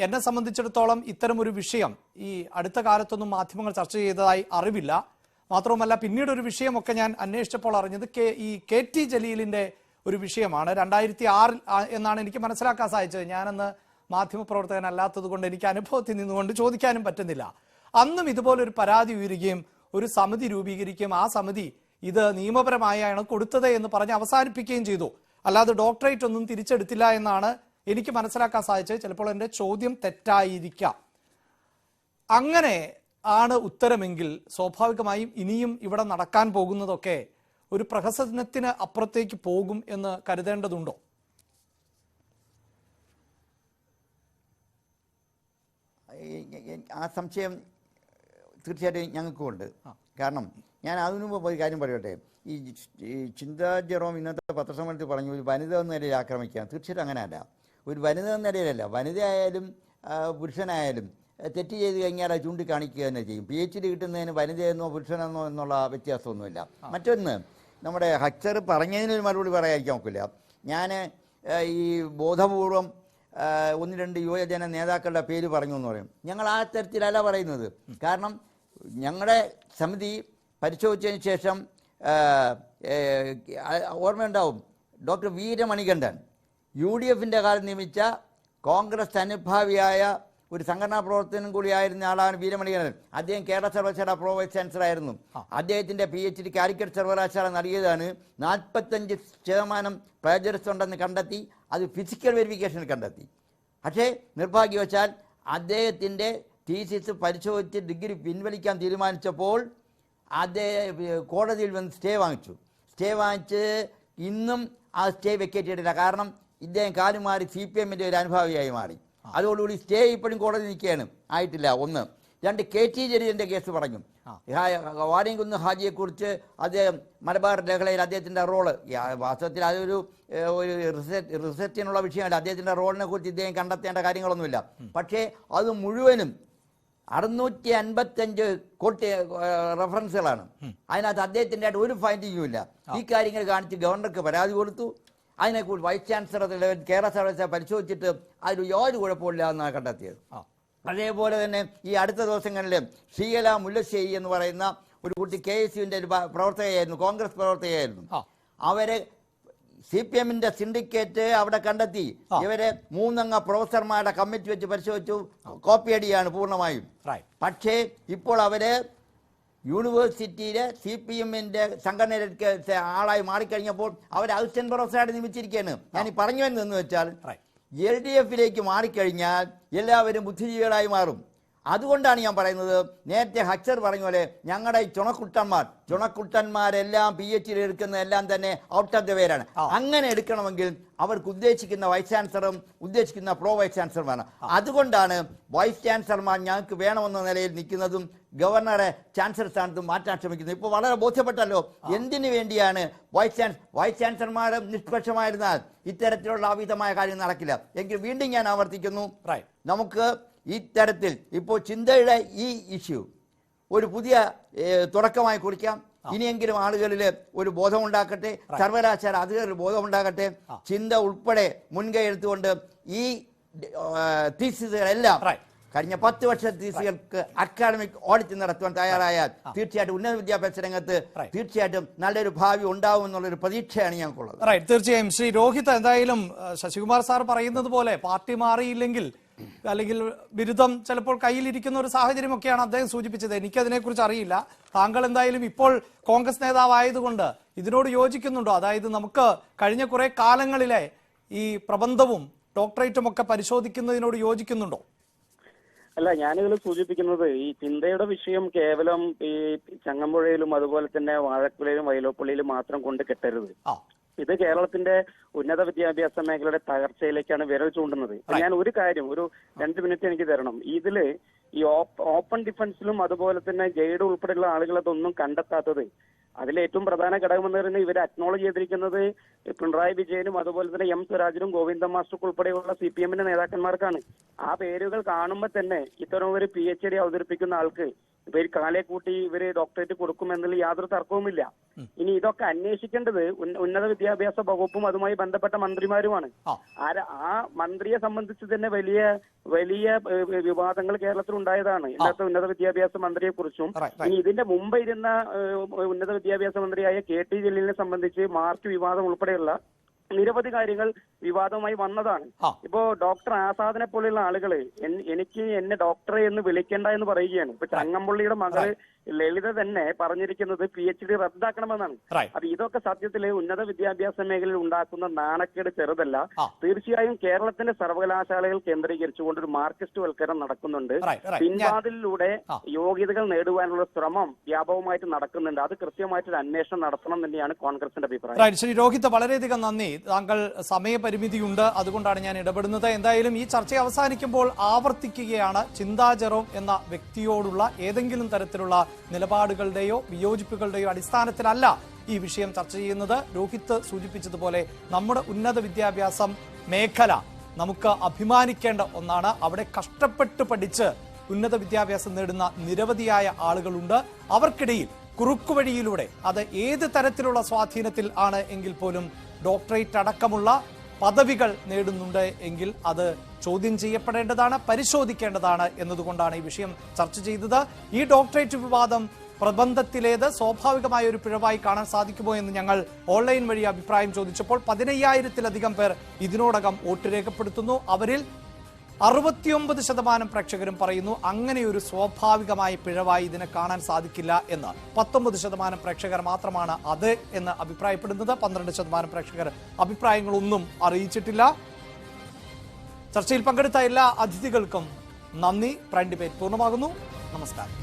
എന്നെ സംബന്ധിച്ചിടത്തോളം ഇത്തരം ഒരു വിഷയം ഈ അടുത്ത കാലത്തൊന്നും മാധ്യമങ്ങൾ ചർച്ച ചെയ്തതായി അറിവില്ല. മാത്രവുമല്ല, പിന്നീട് ഒരു വിഷയമൊക്കെ ഞാൻ അന്വേഷിച്ചപ്പോൾ അറിഞ്ഞത് ഈ KT ജലീലിന്റെ ഒരു വിഷയമാണ്. 2006 എന്നാണ് എനിക്ക് മനസ്സിലാക്കാൻ സാധിച്ചത്. ഞാനന്ന് മാധ്യമപ്രവർത്തകനല്ലാത്തത് കൊണ്ട് എനിക്ക് അനുഭവത്തിൽ നിന്നുകൊണ്ട് ചോദിക്കാനും പറ്റുന്നില്ല. അന്നും ഇതുപോലൊരു പരാതി ഉയരുകയും ഒരു സമിതി രൂപീകരിക്കുകയും ആ സമിതി ഇത് നിയമപരമായാണ് കൊടുത്തത് എന്ന് പറഞ്ഞ് അവസാനിപ്പിക്കുകയും ചെയ്തു. അല്ലാതെ ഡോക്ടറേറ്റ് ഒന്നും തിരിച്ചെടുത്തില്ല എന്നാണ് എനിക്ക് മനസ്സിലാക്കാൻ സാധിച്ചത്. ചിലപ്പോൾ എൻ്റെ ചോദ്യം തെറ്റായിരിക്കാം. അങ്ങനെ ആണ് ഉത്തരമെങ്കിൽ സ്വാഭാവികമായും ഇനിയും ഇവിടെ നടക്കാൻ പോകുന്നതൊക്കെ ഒരു പ്രഹസനത്തിന് അപ്പുറത്തേക്ക് പോകും എന്ന് കരുതേണ്ടതുണ്ടോ? ആ സംശയം തീർച്ചയായിട്ടും ഞങ്ങൾക്കും ഉണ്ട്. കാരണം ഞാൻ അതിനു മുമ്പ് ഒരു കാര്യം പറയട്ടെ. ഈ ചിന്താ ജെറോം ഇന്നത്തെ പത്രസമ്മേളനത്തിൽ പറഞ്ഞു ഒരു വനിത എന്ന നിലയിൽ ആക്രമിക്കാം. തീർച്ചയായിട്ടും അങ്ങനെയല്ല. ഒരു വനിത എന്ന നിലയിലല്ല, വനിതയായാലും പുരുഷനായാലും തെറ്റ് ചെയ്ത് കഴിഞ്ഞാൽ അത് ചൂണ്ടിക്കാണിക്കുക തന്നെ ചെയ്യും. PhD കിട്ടുന്നതിന് വനിതയെന്നോ പുരുഷനെന്നോ എന്നുള്ള വ്യത്യാസമൊന്നുമില്ല. മറ്റൊന്ന്, നമ്മുടെ ഹക്സർ പറഞ്ഞതിനൊരു മറുപടി പറയാതിരിക്കാൻ നോക്കില്ല. ഞാൻ ഈ ബോധപൂർവം 1-2 യുവജന നേതാക്കളുടെ പേര് പറഞ്ഞു എന്ന് പറയും. ഞങ്ങൾ ആ തരത്തിലല്ല പറയുന്നത്. കാരണം ഞങ്ങളുടെ സമിതി പരിശോധിച്ചതിന് ശേഷം ഓർമ്മയുണ്ടാവും, ഡോക്ടർ വീരമണികണ്ഠൻ UDFന്റെ കാലം നിയമിച്ച കോൺഗ്രസ് അനുഭാവിയായ ഒരു സംഘടനാ പ്രവർത്തനം കൂടിയായിരുന്ന ആളാണ് വീരമണികണ്ഠൻ. അദ്ദേഹം കേരള സർവകലാശാല പ്രോ വൈസ് ചാൻസലർ ആയിരുന്നു. അദ്ദേഹത്തിൻ്റെ PhD കാലിക്കറ്റ് സർവകലാശാല നൽകിയതാണ്. 45% പ്ലേജറിസം ഉണ്ടെന്ന് കണ്ടെത്തി. അത് ഫിസിക്കൽ വെരിഫിക്കേഷനിൽ കണ്ടെത്തി. പക്ഷേ നിർഭാഗ്യവശാൽ അദ്ദേഹത്തിൻ്റെ തീസിസ് പരിശോധിച്ച് ഡിഗ്രി പിൻവലിക്കാൻ തീരുമാനിച്ചപ്പോൾ അദ്ദേഹം കോടതിയിൽ വന്ന് സ്റ്റേ വാങ്ങിച്ച് ഇന്നും ആ സ്റ്റേ വെക്കേറ്റ് ചെയ്തിട്ടില്ല. കാരണം ഇദ്ദേഹം കാലുമാറി CPMന്റെ ഒരു അനുഭാവിയായി മാറി. അതോടുകൂടി സ്റ്റേ ഇപ്പോഴും കോടതി നിൽക്കുകയാണ്, ആയിട്ടില്ല. 1. 2, KT ജലീലിന്റെ കേസ് പറഞ്ഞു. വാര്യംകുന്ന് ഹാജിയെക്കുറിച്ച് അദ്ദേഹം മലബാർ ലഹളയിൽ അദ്ദേഹത്തിൻ്റെ റോള്, വാസ്തവത്തിൽ അതൊരു റിസർച്ചിനുള്ള വിഷയമല്ല. അദ്ദേഹത്തിൻ്റെ റോളിനെ കുറിച്ച് ഇദ്ദേഹം കണ്ടെത്തേണ്ട കാര്യങ്ങളൊന്നുമില്ല. പക്ഷേ അത് മുഴുവനും 655 കോട്ടി റെഫറൻസുകളാണ്. അതിനകത്ത് അദ്ദേഹത്തിൻ്റെ ആയിട്ട് ഒരു ഫൈൻഡിങ്ങും ഇല്ല. ഈ കാര്യങ്ങൾ കാണിച്ച് ഗവർണർക്ക് പരാതി കൊടുത്തു. അതിനെക്കുറിച്ച് വൈസ് ചാൻസലർ കേരള സർവകലാശാല പരിശോധിച്ചിട്ട് അതിൽ യാതൊരു കുഴപ്പമില്ല എന്നാണ് കണ്ടെത്തിയത്. അതേപോലെ തന്നെ ഈ അടുത്ത ദിവസങ്ങളിൽ ഷീല മുല്ലശ്ശേരി എന്ന് പറയുന്ന ഒരു കുട്ടി KSUവിൻ്റെ ഒരു പ്രവർത്തകയായിരുന്നു, കോൺഗ്രസ് പ്രവർത്തകയായിരുന്നു. അവരെ CPMന്റെ സിൻഡിക്കേറ്റ് അവിടെ കണ്ടെത്തി. ഇവരെ 3 അംഗ പ്രൊഫസർമാരുടെ കമ്മിറ്റി വെച്ച് പരിശോധിച്ചു. കോപ്പി അടിയാണ് പൂർണ്ണമായും. പക്ഷേ ഇപ്പോൾ അവര് യൂണിവേഴ്സിറ്റിയിലെ CPMന്റെ സംഘടനയിലേക്ക് ആളായി മാറിക്കഴിഞ്ഞപ്പോൾ അവർ അസിസ്റ്റന്റ് പ്രൊഫസറായിട്ട് നിയമിച്ചിരിക്കുകയാണ്. ഞാൻ ഈ പറഞ്ഞു വരുന്നതെന്ന് വെച്ചാൽ LDFലേക്ക് മാറിക്കഴിഞ്ഞാൽ എല്ലാവരും ബുദ്ധിജീവികളായി മാറും. അതുകൊണ്ടാണ് ഞാൻ പറയുന്നത്, നേരത്തെ ഹക്സർ പറഞ്ഞ പോലെ ഞങ്ങളുടെ ചുണക്കുട്ടന്മാരെല്ലാം PhD എടുക്കുന്നതെല്ലാം തന്നെ ഔട്ട് ഓഫ് ദ വേരാണ്. അങ്ങനെ എടുക്കണമെങ്കിൽ അവർക്ക് ഉദ്ദേശിക്കുന്ന വൈസ് ചാൻസലറും ഉദ്ദേശിക്കുന്ന പ്രോ വൈസ് ചാൻസലറുമാണ്. അതുകൊണ്ടാണ് വൈസ് ചാൻസലർമാർ ഞങ്ങൾക്ക് വേണമെന്ന നിലയിൽ നിൽക്കുന്നതും ഗവർണറെ ചാൻസലർ സ്ഥാനത്ത് മാറ്റാൻ ശ്രമിക്കുന്നത്. ഇപ്പോൾ വളരെ ബോധ്യപ്പെട്ടല്ലോ എന്തിനു വേണ്ടിയാണ് വൈസ് ചാൻസലർമാർ നിഷ്പക്ഷമായിരുന്നാൽ ഇത്തരത്തിലുള്ള അവിധമായ കാര്യം നടക്കില്ല. എങ്കിൽ വീണ്ടും ഞാൻ ആവർത്തിക്കുന്നു, നമുക്ക് ഇത്തരത്തിൽ ഇപ്പോൾ ചിന്തയുടെ ഈ ഇഷ്യൂ ഒരു പുതിയ തുടക്കമായി കുറിക്കാം. ഇനിയെങ്കിലും ആളുകളിൽ ഒരു ബോധമുണ്ടാക്കട്ടെ, സർവകലാശാല അധികൃതർ ബോധമുണ്ടാകട്ടെ. ചിന്ത ഉൾപ്പെടെ മുൻകൈ എടുത്തുകൊണ്ട് ഈ തീസിസുകളെല്ലാം കഴിഞ്ഞ 10 വർഷ തീസികൾക്ക് അക്കാഡമിക് ഓഡിറ്റ് നടത്തുവാൻ തയ്യാറായാൽ തീർച്ചയായിട്ടും ഉന്നത വിദ്യാഭ്യാസ രംഗത്ത് തീർച്ചയായിട്ടും നല്ലൊരു ഭാവി ഉണ്ടാവും എന്നുള്ളൊരു പ്രതീക്ഷയാണ് ഞങ്ങൾക്കുള്ളത്. തീർച്ചയായും ശ്രീ രോഹിത്, എന്തായാലും ശശികുമാർ സാർ പറയുന്നത് പോലെ പാർട്ടി മാറിയില്ലെങ്കിൽ അല്ലെങ്കിൽ ബിരുദം ചിലപ്പോൾ കയ്യിലിരിക്കുന്ന ഒരു സാഹചര്യമൊക്കെയാണ് അദ്ദേഹം സൂചിപ്പിച്ചത്. എനിക്കതിനെക്കുറിച്ച് അറിയില്ല. താങ്കൾ എന്തായാലും ഇപ്പോൾ കോൺഗ്രസ് നേതാവായതുകൊണ്ട് ഇതിനോട് യോജിക്കുന്നുണ്ടോ? അതായത് നമുക്ക് കഴിഞ്ഞ കുറെ കാലങ്ങളിലെ ഈ പ്രബന്ധവും ഡോക്ടറേറ്റും ഒക്കെ പരിശോധിക്കുന്നതിനോട് യോജിക്കുന്നുണ്ടോ? അല്ല, ഞാനിതിൽ സൂചിപ്പിക്കുന്നത് ഈ ചിന്തയുടെ വിഷയം കേവലം ഈ ചങ്ങമ്പുഴയിലും അതുപോലെ തന്നെ വാഴക്കുലയിലും വൈലോപ്പള്ളിയിലും മാത്രം കൊണ്ട് കെട്ടരുത്. ഇത് കേരളത്തിന്റെ ഉന്നത വിദ്യാഭ്യാസ മേഖലയുടെ തകർച്ചയിലേക്കാണ് വിരൽ ചൂണ്ടുന്നത്. ഞാൻ ഒരു കാര്യം, ഒരു 2 മിനിറ്റ് എനിക്ക് തരണം. ഇതില് ഈ ഓപ്പൺ ഡിഫൻസിലും അതുപോലെ തന്നെ ഗൈഡ് ഉൾപ്പെടെയുള്ള ആളുകൾ അതൊന്നും കണ്ടെത്താത്തത്, അതിലെ ഏറ്റവും പ്രധാന ഘടകമെന്ന് പറയുന്നത് ഇവർ അക്നോളജ് ചെയ്തിരിക്കുന്നത് പിണറായി വിജയനും അതുപോലെ തന്നെ M സ്വരാജിനും ഗോവിന്ദ മാസ്റ്റർക്ക് ഉൾപ്പെടെയുള്ള CPMന്റെ നേതാക്കന്മാർക്കാണ്. ആ പേരുകൾ കാണുമ്പോൾ തന്നെ ഇത്തരം ഒരു PhD അവതരിപ്പിക്കുന്ന ആൾക്ക് ഇവർ കാലെ കൂട്ടി ഇവര് ഡോക്ടറേറ്റ് കൊടുക്കുമെന്നുള്ള യാതൊരു തർക്കവുമില്ല. ഇനി ഇതൊക്കെ അന്വേഷിക്കേണ്ടത് ഉന്നത വിദ്യാഭ്യാസ വകുപ്പും അതുമായി ബന്ധപ്പെട്ട മന്ത്രിമാരുമാണ്. ആ മന്ത്രിയെ സംബന്ധിച്ച് തന്നെ വലിയ വലിയ വിവാദങ്ങൾ കേരളത്തിൽ ഉണ്ടായതാണ് ഇന്നത്തെ ഉന്നത വിദ്യാഭ്യാസ മന്ത്രിയെ കുറിച്ചും. ഇനി ഇതിന്റെ മുമ്പ് ഇരുന്ന ഉന്നത വിദ്യാഭ്യാസ മന്ത്രിയായ KT ജലീലിനെ സംബന്ധിച്ച് മാർക്ക് വിവാദം ഉൾപ്പെടെയുള്ള നിരവധി കാര്യങ്ങൾ വിവാദമായി വന്നതാണ്. ഇപ്പോ ഡോക്ടർ ആസാദിനെ പോലെയുള്ള ആളുകള് എനിക്ക് എന്നെ ഡോക്ടറെ എന്ന് വിളിക്കേണ്ട എന്ന് പറയുകയാണ്. ഇപ്പൊ ചങ്ങമ്പുള്ളിയുടെ മകള് ലളിത തന്നെ പറഞ്ഞിരിക്കുന്നത് PhD റദ്ദാക്കണമെന്നാണ്. അപ്പൊ ഇതൊക്കെ സത്യത്തില് ഉന്നത വിദ്യാഭ്യാസ മേഖലയിൽ ഉണ്ടാക്കുന്ന നാണക്കേട് ചെറുതല്ല. തീർച്ചയായും കേരളത്തിന്റെ സർവകലാശാലകൾ കേന്ദ്രീകരിച്ചുകൊണ്ട് ഒരു മാർക്സിസ്റ്റ് വൽക്കരണം നടക്കുന്നുണ്ട്. പിൻവാതിലൂടെ യോഗ്യതകൾ നേടുവാനുള്ള ശ്രമം വ്യാപകമായിട്ട് നടക്കുന്നുണ്ട്. അത് കൃത്യമായിട്ടൊരു അന്വേഷണം നടത്തണം തന്നെയാണ് കോൺഗ്രസിന്റെ അഭിപ്രായം. ശ്രീ രോഹിത്, വളരെയധികം നന്ദി. താങ്കൾ സമയപരിമിതിയുണ്ട്, അതുകൊണ്ടാണ് ഞാൻ ഇടപെടുന്നത്. എന്തായാലും ഈ ചർച്ച അവസാനിക്കുമ്പോൾ ആവർത്തിക്കുകയാണ്, ചിന്താ ജെറോം എന്ന വ്യക്തിയോടുള്ള ഏതെങ്കിലും തരത്തിലുള്ള നിലപാടുകളുടെയോ വിയോജിപ്പുകളുടെയോ അടിസ്ഥാനത്തിലല്ല ഈ വിഷയം ചർച്ച ചെയ്യുന്നത്. രോഹിത് സൂചിപ്പിച്ചതുപോലെ നമ്മുടെ ഉന്നത വിദ്യാഭ്യാസം മേഖല നമുക്ക് അഭിമാനിക്കേണ്ട ഒന്നാണ്. അവിടെ കഷ്ടപ്പെട്ട് പഠിച്ച് ഉന്നത വിദ്യാഭ്യാസം നേടുന്ന നിരവധിയായ ആളുകളുണ്ട്. അവർക്കിടയിൽ കുറുക്കുവഴിയിലൂടെ, അത് ഏത് തരത്തിലുള്ള സ്വാധീനത്തിൽ ആണ് എങ്കിൽ പോലും ഡോക്ടറേറ്റ് അടക്കമുള്ള പദവികൾ നേടുന്നുണ്ട് എങ്കിൽ അത് ചോദ്യം ചെയ്യപ്പെടേണ്ടതാണ്, പരിശോധിക്കേണ്ടതാണ് എന്നതുകൊണ്ടാണ് ഈ വിഷയം ചർച്ച ചെയ്തത്. ഈ ഡോക്ടറേറ്റ് വിവാദം പ്രബന്ധത്തിലേത് സ്വാഭാവികമായ ഒരു പിഴവായി കാണാൻ സാധിക്കുമോ എന്ന് ഞങ്ങൾ ഓൺലൈൻ വഴി അഭിപ്രായം ചോദിച്ചപ്പോൾ 15,000-ലധികം പേർ ഇതിനോടകം വോട്ട് രേഖപ്പെടുത്തുന്നു. അവരിൽ 69% പ്രേക്ഷകരും പറയുന്നു അങ്ങനെയൊരു സ്വാഭാവികമായ പിഴവായി ഇതിനെ കാണാൻ സാധിക്കില്ല എന്ന്. 19% പ്രേക്ഷകർ മാത്രമാണ് അത് എന്ന് അഭിപ്രായപ്പെടുന്നത്. 12% പ്രേക്ഷകർ അഭിപ്രായങ്ങളൊന്നും അറിയിച്ചിട്ടില്ല. ചർച്ചയിൽ പങ്കെടുത്ത എല്ലാ അതിഥികൾക്കും നന്ദി. പ്രൈം ഡിബേറ്റ് പൂർണ്ണമാകുന്നു. നമസ്കാരം.